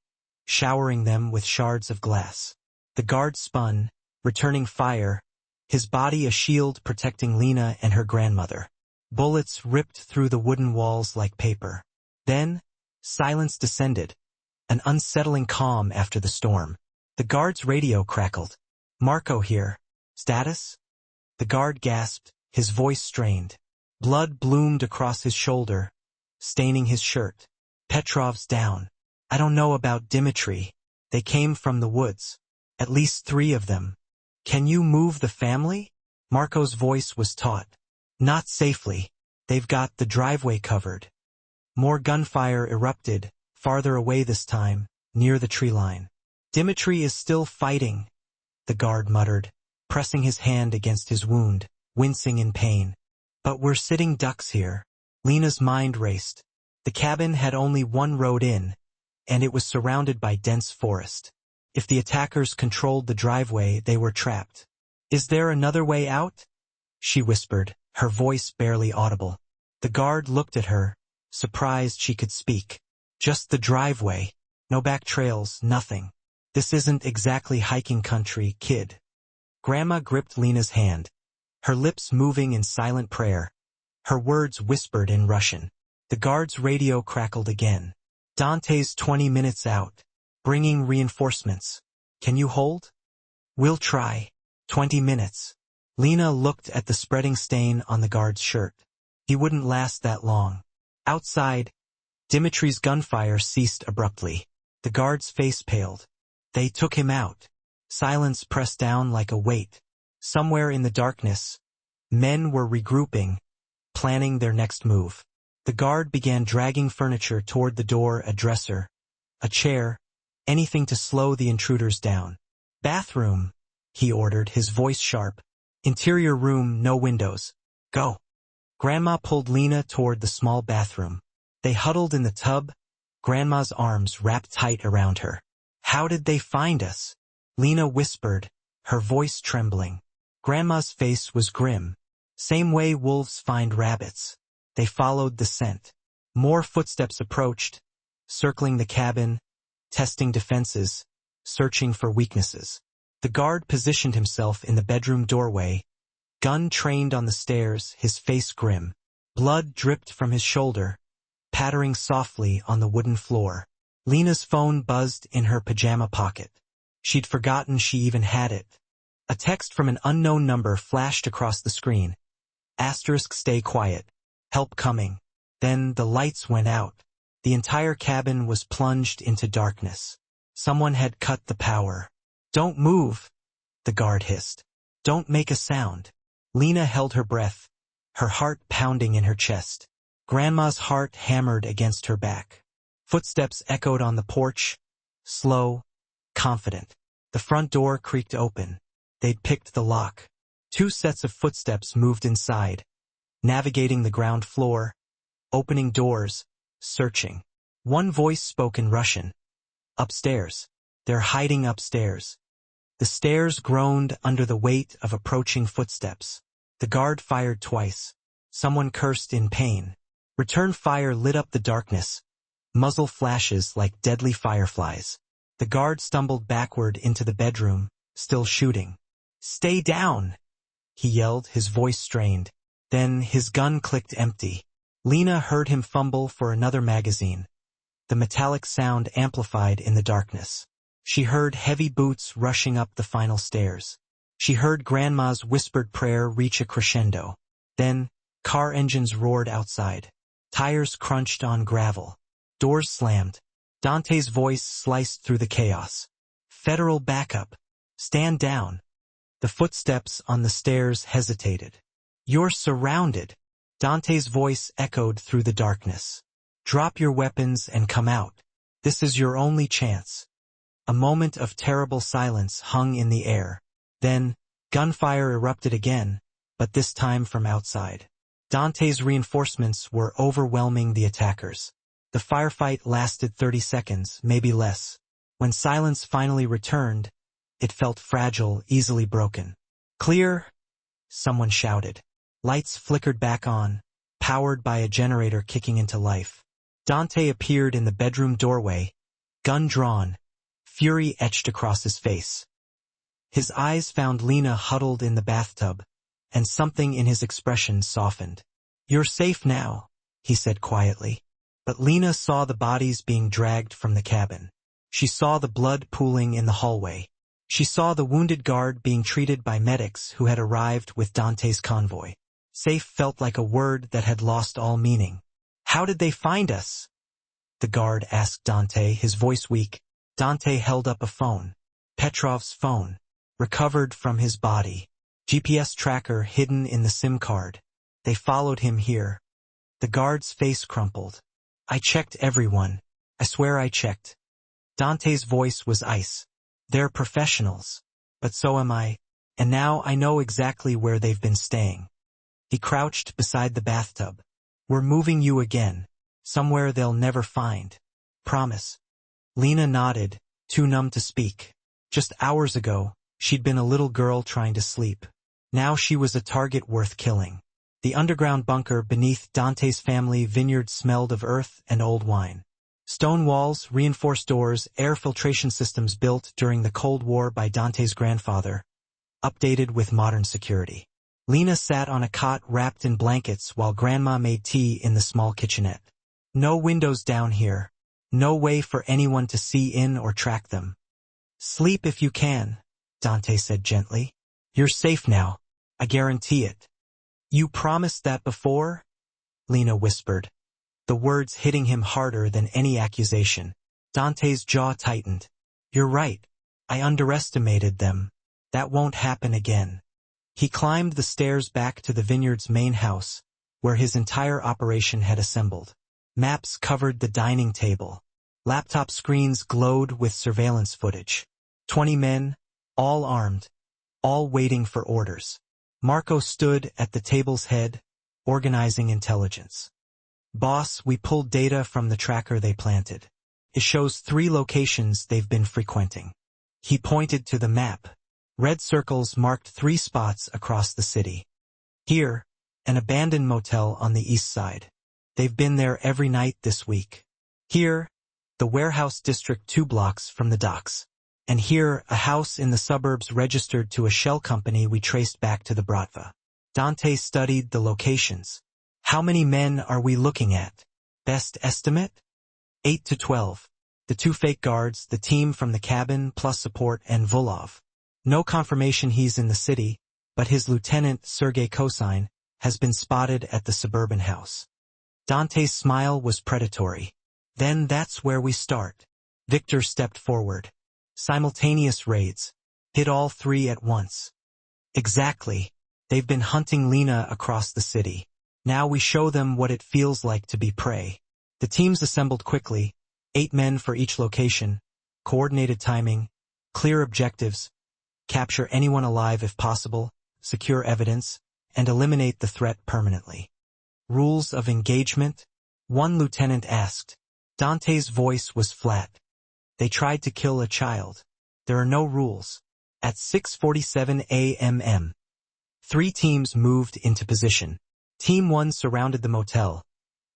showering them with shards of glass. The guard spun, returning fire, his body a shield protecting Lena and her grandmother. Bullets ripped through the wooden walls like paper. Then, silence descended, an unsettling calm after the storm. The guard's radio crackled. "Marco here. Status?" The guard gasped, his voice strained. Blood bloomed across his shoulder, staining his shirt. "Petrov's down. I don't know about Dimitri. They came from the woods. At least 3 of them. Can you move the family?" Marco's voice was taut. "Not safely. They've got the driveway covered." More gunfire erupted, farther away this time, near the tree line. "Dimitri is still fighting," the guard muttered, pressing his hand against his wound, wincing in pain. "But we're sitting ducks here." Lena's mind raced. The cabin had only one road in, and it was surrounded by dense forest. If the attackers controlled the driveway, they were trapped. "Is there another way out?" she whispered, her voice barely audible. The guard looked at her, surprised she could speak. "Just the driveway. No back trails, nothing. This isn't exactly hiking country, kid." Grandma gripped Lena's hand, her lips moving in silent prayer. Her words whispered in Russian. The guard's radio crackled again. "Dante's 20 minutes out. Bringing reinforcements. Can you hold?" "We'll try. 20 minutes. Lena looked at the spreading stain on the guard's shirt. He wouldn't last that long. Outside, Dimitri's gunfire ceased abruptly. The guard's face paled. They took him out. Silence pressed down like a weight. Somewhere in the darkness, men were regrouping, planning their next move. The guard began dragging furniture toward the door, a dresser, a chair, anything to slow the intruders down. "Bathroom," he ordered, his voice sharp. "Interior room, no windows. Go." Grandma pulled Lena toward the small bathroom. They huddled in the tub, Grandma's arms wrapped tight around her. "How did they find us?" Lena whispered, her voice trembling. Grandma's face was grim. "Same way wolves find rabbits. They followed the scent." More footsteps approached, circling the cabin, testing defenses, searching for weaknesses. The guard positioned himself in the bedroom doorway, gun trained on the stairs, his face grim. Blood dripped from his shoulder, pattering softly on the wooden floor. Lena's phone buzzed in her pajama pocket. She'd forgotten she even had it. A text from an unknown number flashed across the screen. * stay quiet. Help coming. Then the lights went out. The entire cabin was plunged into darkness. Someone had cut the power. "Don't move," the guard hissed. "Don't make a sound." Lena held her breath, her heart pounding in her chest. Grandma's heart hammered against her back. Footsteps echoed on the porch, slow, confident. The front door creaked open. They'd picked the lock. 2 sets of footsteps moved inside, navigating the ground floor, opening doors, searching. One voice spoke in Russian. "Upstairs. They're hiding upstairs." The stairs groaned under the weight of approaching footsteps. The guard fired twice. Someone cursed in pain. Return fire lit up the darkness, muzzle flashes like deadly fireflies. The guard stumbled backward into the bedroom, still shooting. "Stay down!" he yelled, his voice strained. Then his gun clicked empty. Lena heard him fumble for another magazine. The metallic sound amplified in the darkness. She heard heavy boots rushing up the final stairs. She heard Grandma's whispered prayer reach a crescendo. Then, car engines roared outside. Tires crunched on gravel. Doors slammed. Dante's voice sliced through the chaos. "Federal backup. Stand down." The footsteps on the stairs hesitated. "You're surrounded." Dante's voice echoed through the darkness. "Drop your weapons and come out. This is your only chance." A moment of terrible silence hung in the air. Then, gunfire erupted again, but this time from outside. Dante's reinforcements were overwhelming the attackers. The firefight lasted 30 seconds, maybe less. When silence finally returned, it felt fragile, easily broken. "Clear!" someone shouted. Lights flickered back on, powered by a generator kicking into life. Dante appeared in the bedroom doorway, gun drawn, fury etched across his face. His eyes found Lena huddled in the bathtub, and something in his expression softened. "You're safe now," he said quietly. But Lena saw the bodies being dragged from the cabin. She saw the blood pooling in the hallway. She saw the wounded guard being treated by medics who had arrived with Dante's convoy. Safe felt like a word that had lost all meaning. "How did they find us?" the guard asked Dante, his voice weak. Dante held up a phone. Petrov's phone, recovered from his body. GPS tracker hidden in the SIM card. "They followed him here." The guard's face crumpled. "I checked everyone. I swear I checked." Dante's voice was ice. "They're professionals. But so am I. And now I know exactly where they've been staying." He crouched beside the bathtub. "We're moving you again. Somewhere they'll never find. Promise." Lena nodded, too numb to speak. Just hours ago, she'd been a little girl trying to sleep. Now she was a target worth killing. The underground bunker beneath Dante's family vineyard smelled of earth and old wine. Stone walls, reinforced doors, air filtration systems built during the Cold War by Dante's grandfather, updated with modern security. Lena sat on a cot wrapped in blankets while Grandma made tea in the small kitchenette. No windows down here. No way for anyone to see in or track them. Sleep if you can, Dante said gently. You're safe now. I guarantee it. You promised that before? Lena whispered, the words hitting him harder than any accusation. Dante's jaw tightened. You're right. I underestimated them. That won't happen again. He climbed the stairs back to the vineyard's main house, where his entire operation had assembled. Maps covered the dining table. Laptop screens glowed with surveillance footage. 20 men, all armed, all waiting for orders. Marco stood at the table's head, organizing intelligence. Boss, we pulled data from the tracker they planted. It shows 3 locations they've been frequenting. He pointed to the map. Red circles marked 3 spots across the city. Here, an abandoned motel on the east side. They've been there every night this week. Here, the warehouse district 2 blocks from the docks. And here, a house in the suburbs registered to a shell company we traced back to the Bratva. Dante studied the locations. How many men are we looking at? Best estimate? 8 to 12. The 2 fake guards, the team from the cabin, plus support, and Volov. No confirmation he's in the city, but his lieutenant, Sergei Kosine, has been spotted at the suburban house. Dante's smile was predatory. Then that's where we start. Victor stepped forward. Simultaneous raids. Hit all 3 at once. Exactly. They've been hunting Lena across the city. Now we show them what it feels like to be prey. The teams assembled quickly, 8 men for each location, coordinated timing, clear objectives, capture anyone alive if possible, secure evidence, and eliminate the threat permanently. Rules of engagement? One lieutenant asked. Dante's voice was flat. They tried to kill a child. There are no rules. At 6:47 a.m., 3 teams moved into position. Team 1 surrounded the motel,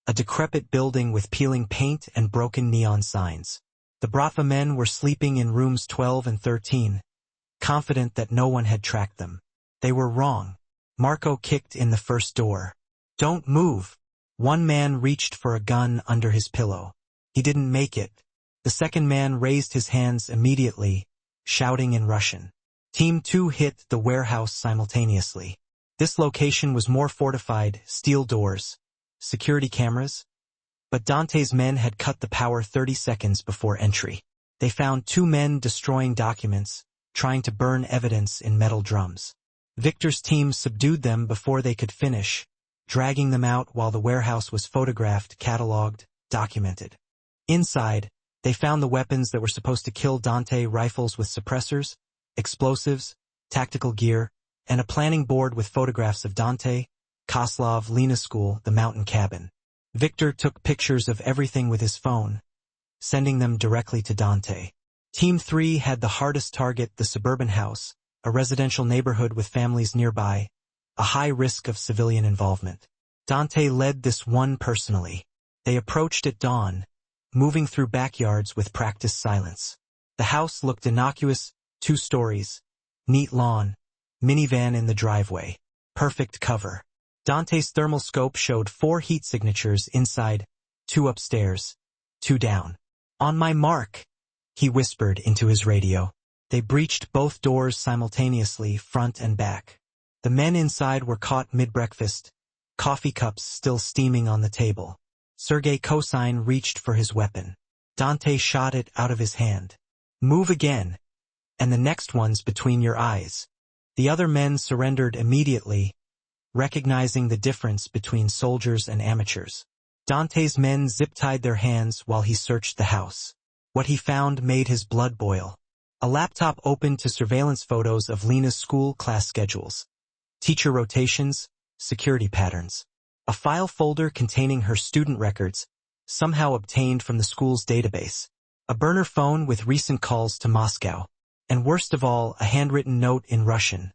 a decrepit building with peeling paint and broken neon signs. The Bratva men were sleeping in rooms 12 and 13, confident that no one had tracked them. They were wrong. Marco kicked in the first door. Don't move. One man reached for a gun under his pillow. He didn't make it. The second man raised his hands immediately, shouting in Russian. Team 2 hit the warehouse simultaneously. This location was more fortified, steel doors, security cameras, but Dante's men had cut the power 30 seconds before entry. They found 2 men destroying documents, trying to burn evidence in metal drums. Victor's team subdued them before they could finish, dragging them out while the warehouse was photographed, catalogued, documented. Inside, they found the weapons that were supposed to kill Dante, rifles with suppressors, explosives, tactical gear, and a planning board with photographs of Dante, Koslov, Lena's school, the mountain cabin. Victor took pictures of everything with his phone, sending them directly to Dante. Team 3 had the hardest target, the suburban house, a residential neighborhood with families nearby, a high risk of civilian involvement. Dante led this one personally. They approached at dawn, moving through backyards with practiced silence. The house looked innocuous, 2 stories, neat lawn, minivan in the driveway, perfect cover. Dante's thermal scope showed 4 heat signatures inside, 2 upstairs, 2 down. On my mark, he whispered into his radio. They breached both doors simultaneously, front and back. The men inside were caught mid-breakfast, coffee cups still steaming on the table. Sergei Kosine reached for his weapon. Dante shot it out of his hand. Move again, and the next one's between your eyes. The other men surrendered immediately, recognizing the difference between soldiers and amateurs. Dante's men zip-tied their hands while he searched the house. What he found made his blood boil. A laptop opened to surveillance photos of Lena's school class schedules, teacher rotations, security patterns. A file folder containing her student records, somehow obtained from the school's database. A burner phone with recent calls to Moscow. And worst of all, a handwritten note in Russian.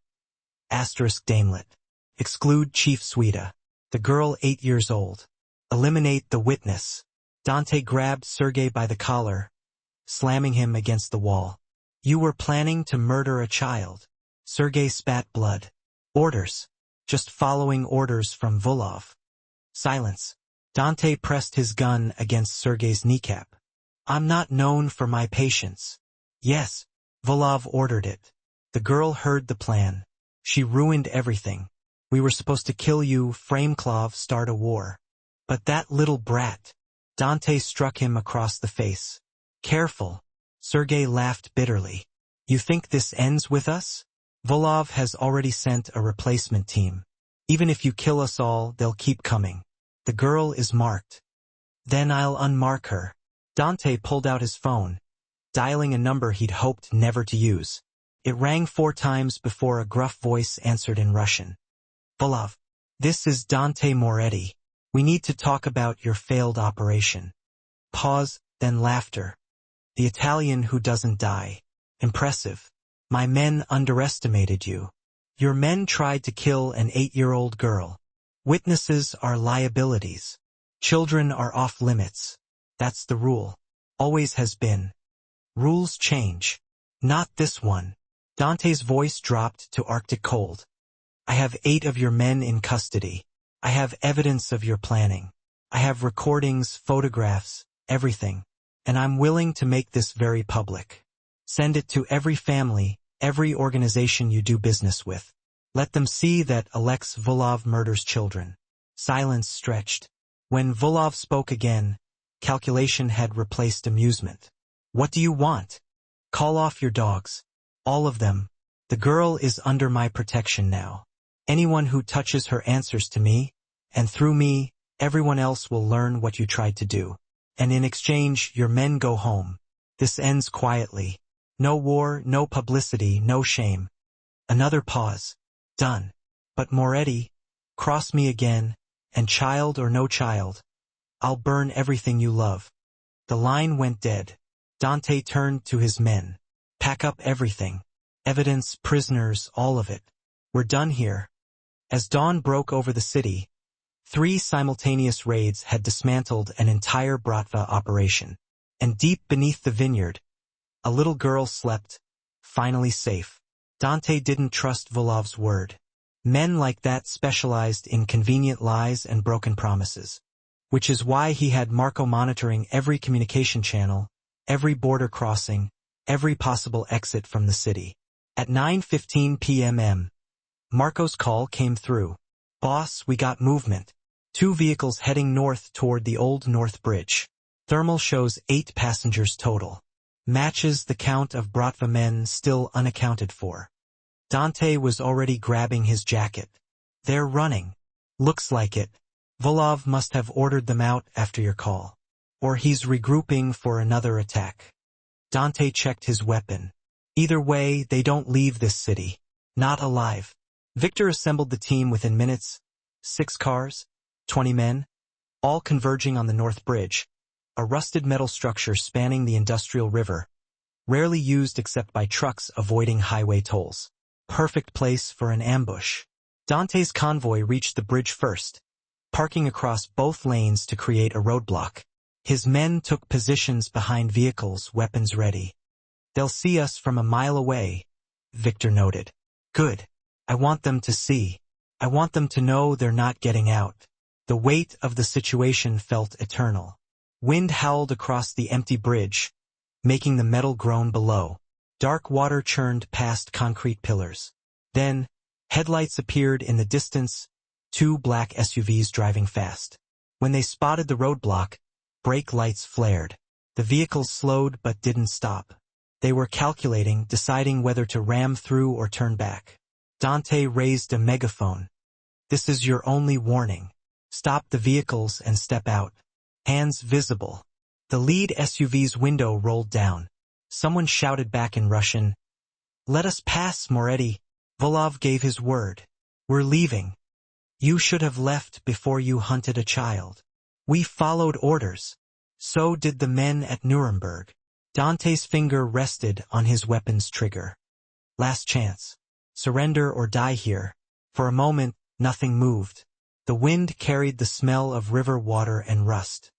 Asterisk Daimlet. Exclude Chief Suida. The girl 8 years old. Eliminate the witness. Dante grabbed Sergei by the collar, slamming him against the wall. You were planning to murder a child. Sergei spat blood. Orders. Just following orders from Volov. Silence. Dante pressed his gun against Sergei's kneecap. I'm not known for my patience. Yes, Volov ordered it. The girl heard the plan. She ruined everything. We were supposed to kill you, Frameclov, start a war. But that little brat. Dante struck him across the face. Careful. Sergei laughed bitterly. You think this ends with us? Volov has already sent a replacement team. Even if you kill us all, they'll keep coming. The girl is marked. Then I'll unmark her. Dante pulled out his phone, dialing a number he'd hoped never to use. It rang 4 times before a gruff voice answered in Russian. Volov. This is Dante Moretti. We need to talk about your failed operation. Pause, then laughter. The Italian who doesn't die. Impressive. My men underestimated you. Your men tried to kill an 8-year-old girl. Witnesses are liabilities. Children are off limits. That's the rule. Always has been. Rules change. Not this one. Dante's voice dropped to Arctic cold. I have 8 of your men in custody. I have evidence of your planning. I have recordings, photographs, everything. And I'm willing to make this very public. Send it to every family, every organization you do business with. Let them see that Alex Volov murders children. Silence stretched. When Volov spoke again, calculation had replaced amusement. What do you want? Call off your dogs. All of them. The girl is under my protection now. Anyone who touches her answers to me, and through me, everyone else will learn what you tried to do. And in exchange, your men go home. This ends quietly. No war, no publicity, no shame. Another pause. Done. But Moretti, cross me again, and child or no child, I'll burn everything you love. The line went dead. Dante turned to his men. Pack up everything. Evidence, prisoners, all of it. We're done here. As dawn broke over the city, 3 simultaneous raids had dismantled an entire Bratva operation. And deep beneath the vineyard, a little girl slept, finally safe. Dante didn't trust Volov's word. Men like that specialized in convenient lies and broken promises. Which is why he had Marco monitoring every communication channel, every border crossing, every possible exit from the city. At 9:15 p.m. Marco's call came through. Boss, we got movement. 2 vehicles heading north toward the Old North Bridge. Thermal shows 8 passengers total. Matches the count of Bratva men still unaccounted for. Dante was already grabbing his jacket. They're running. Looks like it. Volov must have ordered them out after your call. Or he's regrouping for another attack. Dante checked his weapon. Either way, they don't leave this city. Not alive. Victor assembled the team within minutes. 6 cars, 20 men, all converging on the North Bridge, a rusted metal structure spanning the industrial river, rarely used except by trucks avoiding highway tolls. Perfect place for an ambush. Dante's convoy reached the bridge first, parking across both lanes to create a roadblock. His men took positions behind vehicles, weapons ready. They'll see us from a mile away, Victor noted. Good. I want them to see. I want them to know they're not getting out. The weight of the situation felt eternal. Wind howled across the empty bridge, making the metal groan below. Dark water churned past concrete pillars. Then, headlights appeared in the distance, 2 black SUVs driving fast. When they spotted the roadblock, brake lights flared. The vehicles slowed but didn't stop. They were calculating, deciding whether to ram through or turn back. Dante raised a megaphone. This is your only warning. Stop the vehicles and step out. Hands visible. The lead SUV's window rolled down. Someone shouted back in Russian, Let us pass, Moretti. Volov gave his word. We're leaving. You should have left before you hunted a child. We followed orders. So did the men at Nuremberg. Dante's finger rested on his weapon's trigger. Last chance. Surrender or die here. For a moment, nothing moved. The wind carried the smell of river water and rust.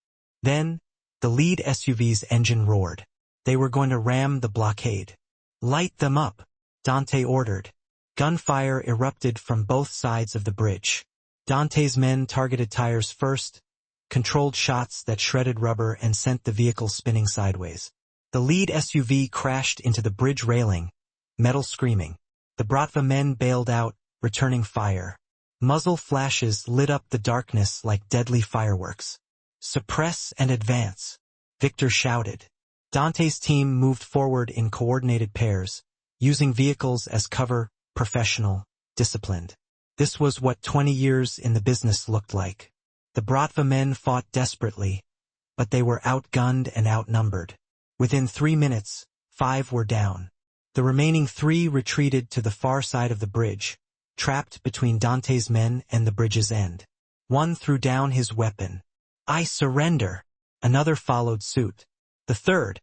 Then, the lead SUV's engine roared. They were going to ram the blockade. Light them up, Dante ordered. Gunfire erupted from both sides of the bridge. Dante's men targeted tires first, controlled shots that shredded rubber and sent the vehicle spinning sideways. The lead SUV crashed into the bridge railing, metal screaming. The Bratva men bailed out, returning fire. Muzzle flashes lit up the darkness like deadly fireworks. Suppress and advance, Victor shouted. Dante's team moved forward in coordinated pairs, using vehicles as cover, professional, disciplined. This was what 20 years in the business looked like. The Bratva men fought desperately, but they were outgunned and outnumbered. Within 3 minutes, 5 were down. The remaining 3 retreated to the far side of the bridge, trapped between Dante's men and the bridge's end. One threw down his weapon. "I surrender." Another followed suit. The third,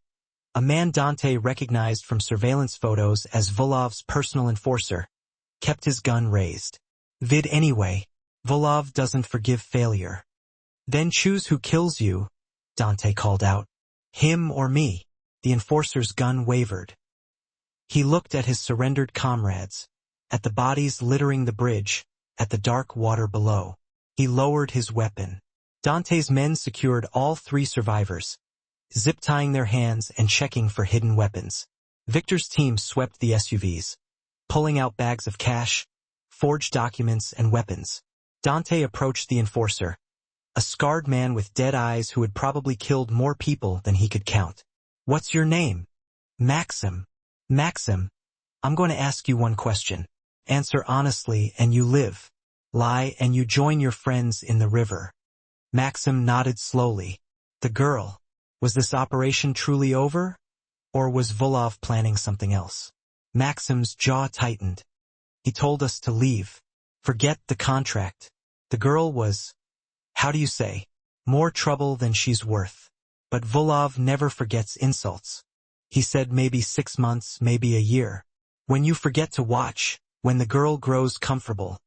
a man Dante recognized from surveillance photos as Volov's personal enforcer, kept his gun raised. "Vid anyway. Volov doesn't forgive failure." "Then choose who kills you," Dante called out. "Him or me?" The enforcer's gun wavered. He looked at his surrendered comrades, at the bodies littering the bridge, at the dark water below. He lowered his weapon. Dante's men secured all 3 survivors, zip-tying their hands and checking for hidden weapons. Victor's team swept the SUVs, pulling out bags of cash, forged documents, and weapons. Dante approached the enforcer, a scarred man with dead eyes who had probably killed more people than he could count. "What's your name?" "Maxim." "Maxim, I'm going to ask you one question. Answer honestly and you live. Lie and you join your friends in the river." Maxim nodded slowly. "The girl. Was this operation truly over? Or was Volov planning something else?" Maxim's jaw tightened. "He told us to leave. Forget the contract. The girl was, how do you say, more trouble than she's worth. But Volov never forgets insults. He said maybe 6 months, maybe a year. When you forget to watch, when the girl grows comfortable."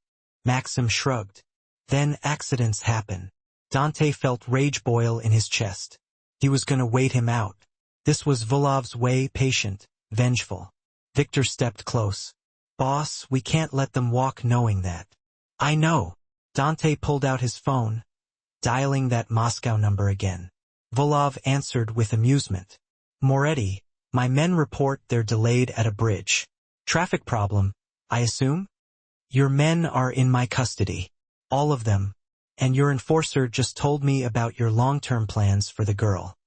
Maxim shrugged. "Then accidents happen." Dante felt rage boil in his chest. He was going to wait him out. This was Volov's way, patient, vengeful. Victor stepped close. "Boss, we can't let them walk knowing that." "I know." Dante pulled out his phone, dialing that Moscow number again. Volov answered with amusement. "Moretti, my men report they're delayed at a bridge. Traffic problem, I assume? Your men are in my custody. All of them. And your enforcer just told me about your long-term plans for the girl."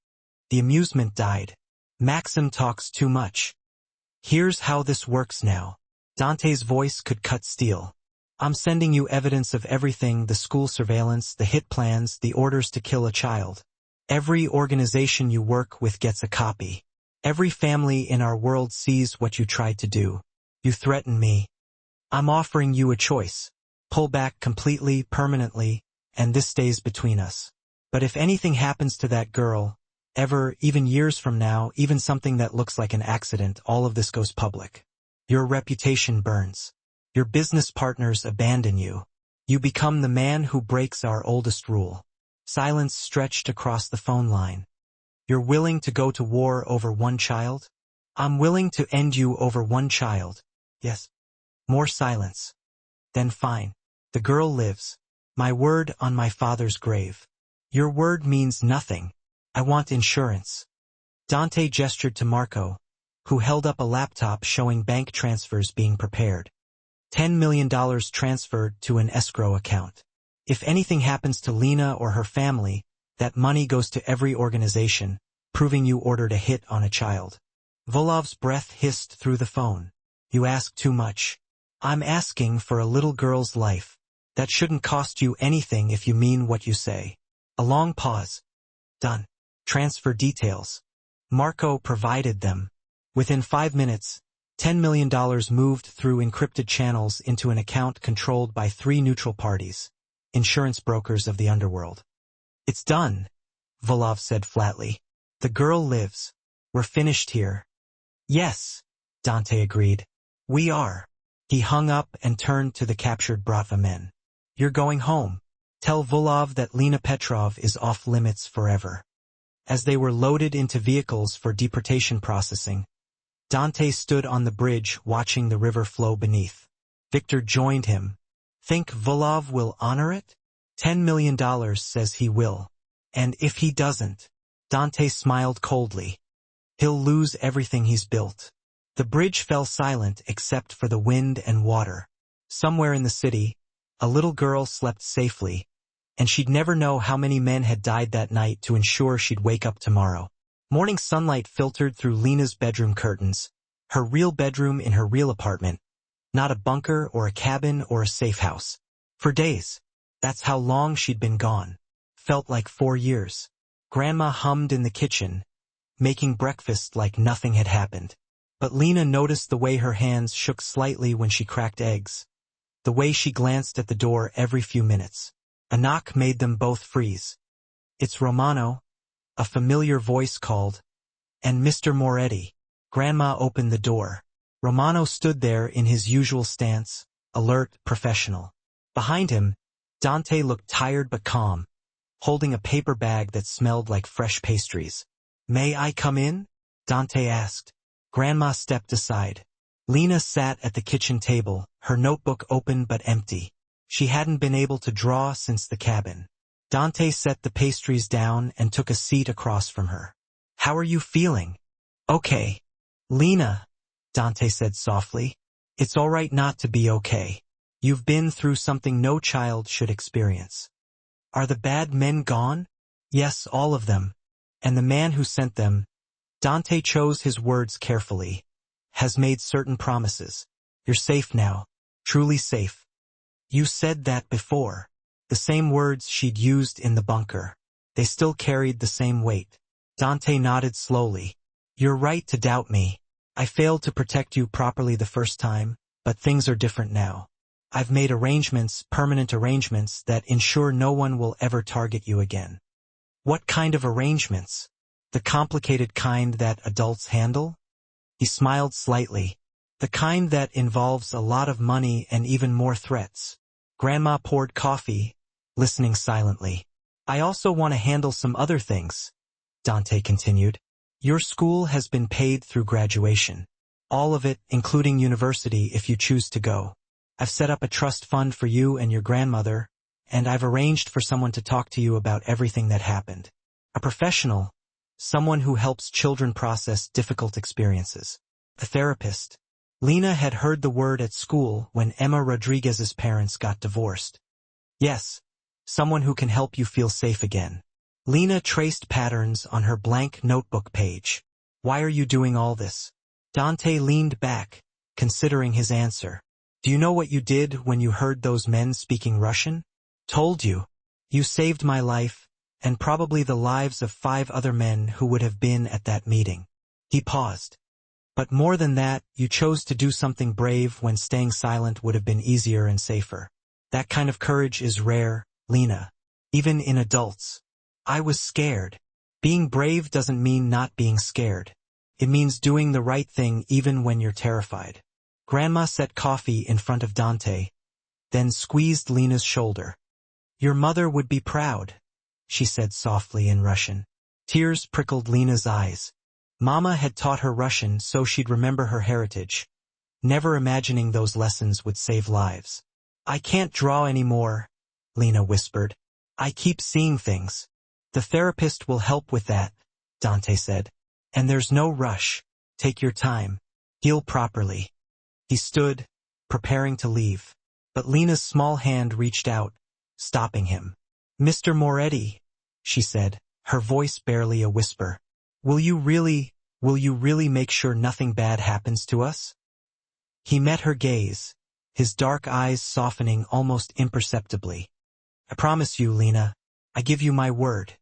The amusement died. "Maxim talks too much. Here's how this works now." Dante's voice could cut steel. "I'm sending you evidence of everything, the school surveillance, the hit plans, the orders to kill a child. Every organization you work with gets a copy. Every family in our world sees what you tried to do. You threaten me. I'm offering you a choice. Pull back completely, permanently, and this stays between us. But if anything happens to that girl, ever, even years from now, even something that looks like an accident, all of this goes public. Your reputation burns. Your business partners abandon you. You become the man who breaks our oldest rule." Silence stretched across the phone line. "You're willing to go to war over one child?" "I'm willing to end you over one child. Yes." More silence. "Then fine. The girl lives. My word on my father's grave." "Your word means nothing. I want insurance." Dante gestured to Marco, who held up a laptop showing bank transfers being prepared. $10 million transferred to an escrow account. If anything happens to Lena or her family, that money goes to every organization, proving you ordered a hit on a child. Volov's breath hissed through the phone. "You ask too much. I'm asking for a little girl's life. That shouldn't cost you anything if you mean what you say." A long pause. "Done. Transfer details." Marco provided them. Within 5 minutes, $10 million moved through encrypted channels into an account controlled by 3 neutral parties, insurance brokers of the underworld. "It's done," Volov said flatly. "The girl lives. We're finished here. Yes, Dante agreed. We are. He hung up and turned to the captured Bratva men. You're going home. Tell Volov that Lena Petrov is off limits forever. As they were loaded into vehicles for deportation processing, Dante stood on the bridge watching the river flow beneath. Victor joined him. Think Volov will honor it? $10 million says he will. And if he doesn't, Dante smiled coldly. He'll lose everything he's built. The bridge fell silent except for the wind and water. Somewhere in the city, a little girl slept safely, and she'd never know how many men had died that night to ensure she'd wake up tomorrow. Morning sunlight filtered through Lena's bedroom curtains, her real bedroom in her real apartment, not a bunker or a cabin or a safe house. For days, that's how long she'd been gone. Felt like 4 years. Grandma hummed in the kitchen, making breakfast like nothing had happened. But Lena noticed the way her hands shook slightly when she cracked eggs, the way she glanced at the door every few minutes. A knock made them both freeze. It's Romano, a familiar voice called, and Mr. Moretti. Grandma opened the door. Romano stood there in his usual stance, alert, professional. Behind him, Dante looked tired but calm, holding a paper bag that smelled like fresh pastries. May I come in? Dante asked. Grandma stepped aside. Lena sat at the kitchen table, her notebook open but empty. She hadn't been able to draw since the cabin. Dante set the pastries down and took a seat across from her. How are you feeling? Okay. Lena, Dante said softly. It's all right not to be okay. You've been through something no child should experience. Are the bad men gone? Yes, all of them. And the man who sent them, Dante chose his words carefully, has made certain promises. You're safe now, truly safe. You said that before. The same words she'd used in the bunker. They still carried the same weight. Dante nodded slowly. You're right to doubt me. I failed to protect you properly the first time, but things are different now. I've made arrangements, permanent arrangements, that ensure no one will ever target you again. What kind of arrangements? The complicated kind that adults handle? He smiled slightly. The kind that involves a lot of money and even more threats. Grandma poured coffee, listening silently. I also want to handle some other things, Dante continued. Your school has been paid through graduation. All of it, including university if you choose to go. I've set up a trust fund for you and your grandmother, and I've arranged for someone to talk to you about everything that happened. A professional, someone who helps children process difficult experiences. A therapist. Lena had heard the word at school when Emma Rodriguez's parents got divorced. Yes, someone who can help you feel safe again. Lena traced patterns on her blank notebook page. Why are you doing all this? Dante leaned back, considering his answer. Do you know what you did when you heard those men speaking Russian? Told you. You saved my life, and probably the lives of 5 other men who would have been at that meeting. He paused. But more than that, you chose to do something brave when staying silent would have been easier and safer. That kind of courage is rare, Lena. Even in adults. I was scared. Being brave doesn't mean not being scared. It means doing the right thing even when you're terrified. Grandma set coffee in front of Dante, then squeezed Lena's shoulder. Your mother would be proud, she said softly in Russian. Tears prickled Lena's eyes. Mama had taught her Russian so she'd remember her heritage, never imagining those lessons would save lives. I can't draw anymore, Lena whispered. I keep seeing things. The therapist will help with that, Dante said. And there's no rush. Take your time. Heal properly. He stood, preparing to leave. But Lena's small hand reached out, stopping him. Mr. Moretti, she said, her voice barely a whisper. Will you really make sure nothing bad happens to us? He met her gaze, his dark eyes softening almost imperceptibly. I promise you, Lena. I give you my word.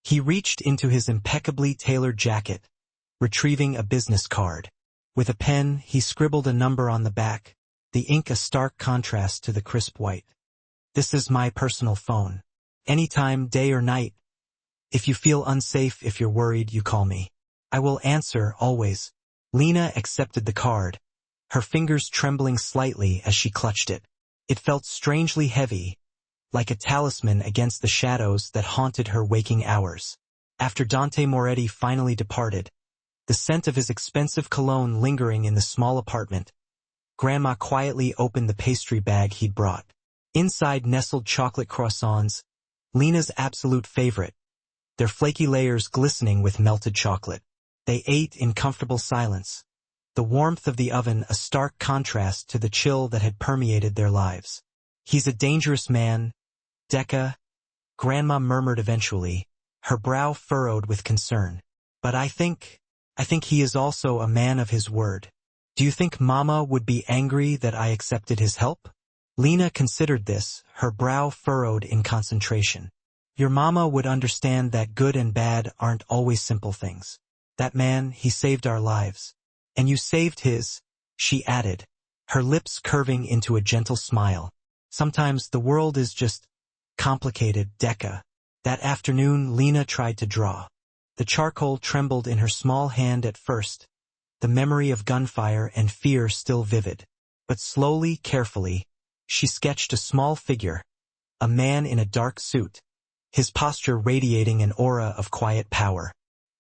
He reached into his impeccably tailored jacket, retrieving a business card. With a pen, he scribbled a number on the back, the ink a stark contrast to the crisp white. This is my personal phone. Anytime, day or night. If you feel unsafe, if you're worried, you call me. I will answer, always. Lena accepted the card, her fingers trembling slightly as she clutched it. It felt strangely heavy, like a talisman against the shadows that haunted her waking hours. After Dante Moretti finally departed, the scent of his expensive cologne lingering in the small apartment, Grandma quietly opened the pastry bag he'd brought. Inside nestled chocolate croissants, Lena's absolute favorite, their flaky layers glistening with melted chocolate. They ate in comfortable silence, the warmth of the oven a stark contrast to the chill that had permeated their lives. He's a dangerous man, Decca, Grandma murmured eventually, her brow furrowed with concern. But I think he is also a man of his word. Do you think Mama would be angry that I accepted his help? Lena considered this, her brow furrowed in concentration. Your Mama would understand that good and bad aren't always simple things. That man, he saved our lives. And you saved his, she added, her lips curving into a gentle smile. Sometimes the world is just complicated, Decca. That afternoon, Lena tried to draw. The charcoal trembled in her small hand at first, the memory of gunfire and fear still vivid. But slowly, carefully, she sketched a small figure, a man in a dark suit, his posture radiating an aura of quiet power.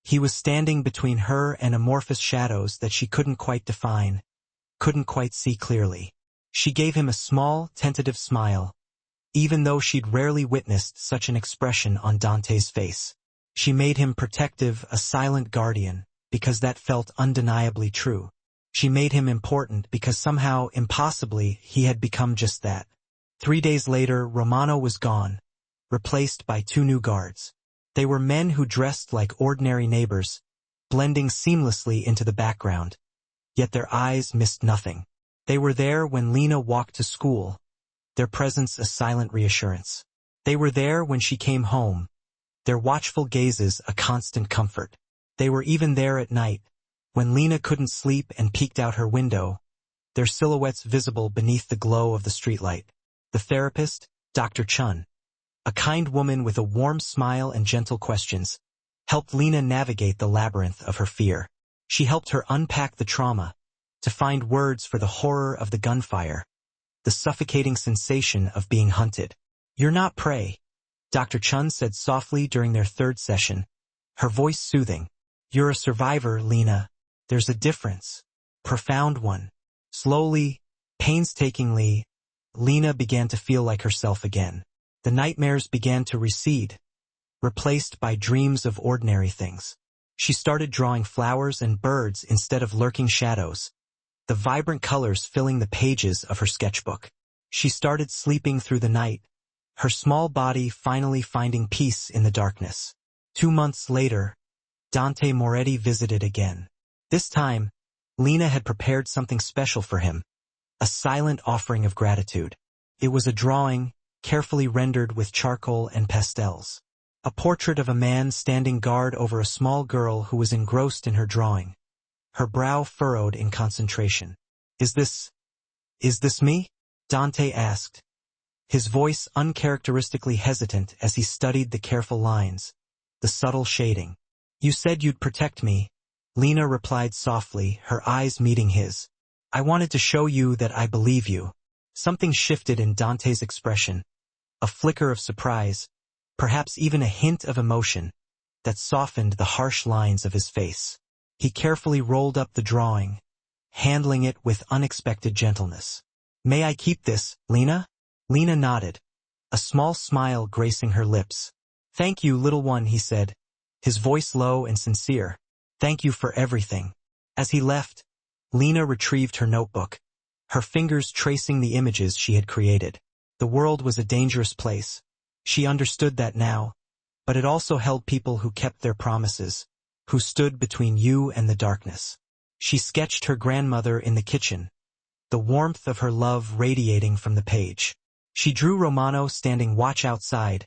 He was standing between her and amorphous shadows that she couldn't quite define, couldn't quite see clearly. She gave him a small, tentative smile, even though she'd rarely witnessed such an expression on Dante's face. She made him protective, a silent guardian, because that felt undeniably true. She made him important because somehow, impossibly, he had become just that. 3 days later, Romano was gone, replaced by 2 new guards. They were men who dressed like ordinary neighbors, blending seamlessly into the background. Yet their eyes missed nothing. They were there when Lena walked to school, their presence a silent reassurance. They were there when she came home, their watchful gazes a constant comfort. They were even there at night, when Lena couldn't sleep and peeked out her window, their silhouettes visible beneath the glow of the streetlight. The therapist, Dr. Chun, a kind woman with a warm smile and gentle questions, helped Lena navigate the labyrinth of her fear. She helped her unpack the trauma, to find words for the horror of the gunfire, the suffocating sensation of being hunted. You're not prey, Dr. Chun said softly during their 3rd session, her voice soothing. You're a survivor, Lena. There's a difference. Profound one. Slowly, painstakingly, Lena began to feel like herself again. The nightmares began to recede, replaced by dreams of ordinary things. She started drawing flowers and birds instead of lurking shadows, the vibrant colors filling the pages of her sketchbook. She started sleeping through the night, her small body finally finding peace in the darkness. 2 months later, Dante Moretti visited again. This time, Lena had prepared something special for him, a silent offering of gratitude. It was a drawing, carefully rendered with charcoal and pastels. A portrait of a man standing guard over a small girl who was engrossed in her drawing, her brow furrowed in concentration. Is this me? Dante asked, his voice uncharacteristically hesitant as he studied the careful lines, the subtle shading. You said you'd protect me, Lena replied softly, her eyes meeting his. I wanted to show you that I believe you. Something shifted in Dante's expression, a flicker of surprise, perhaps even a hint of emotion, that softened the harsh lines of his face. He carefully rolled up the drawing, handling it with unexpected gentleness. May I keep this, Lena? Lena nodded, a small smile gracing her lips. Thank you, little one, he said, his voice low and sincere. Thank you for everything. As he left, Lena retrieved her notebook, her fingers tracing the images she had created. The world was a dangerous place. She understood that now, but it also held people who kept their promises, who stood between you and the darkness. She sketched her grandmother in the kitchen, the warmth of her love radiating from the page. She drew Romano standing watch outside,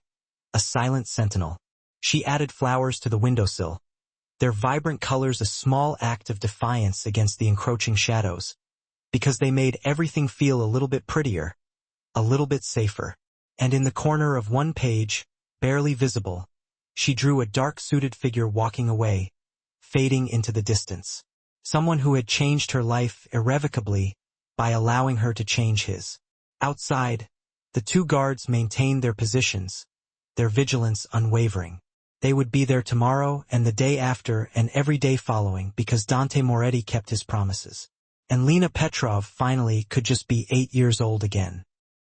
a silent sentinel. She added flowers to the windowsill, their vibrant colors a small act of defiance against the encroaching shadows, because they made everything feel a little bit prettier, a little bit safer. And in the corner of one page, barely visible, she drew a dark-suited figure walking away, fading into the distance. Someone who had changed her life irrevocably by allowing her to change his. Outside, the two guards maintained their positions, their vigilance unwavering. They would be there tomorrow and the day after and every day following because Dante Moretti kept his promises. And Lena Petrov finally could just be 8 years old again.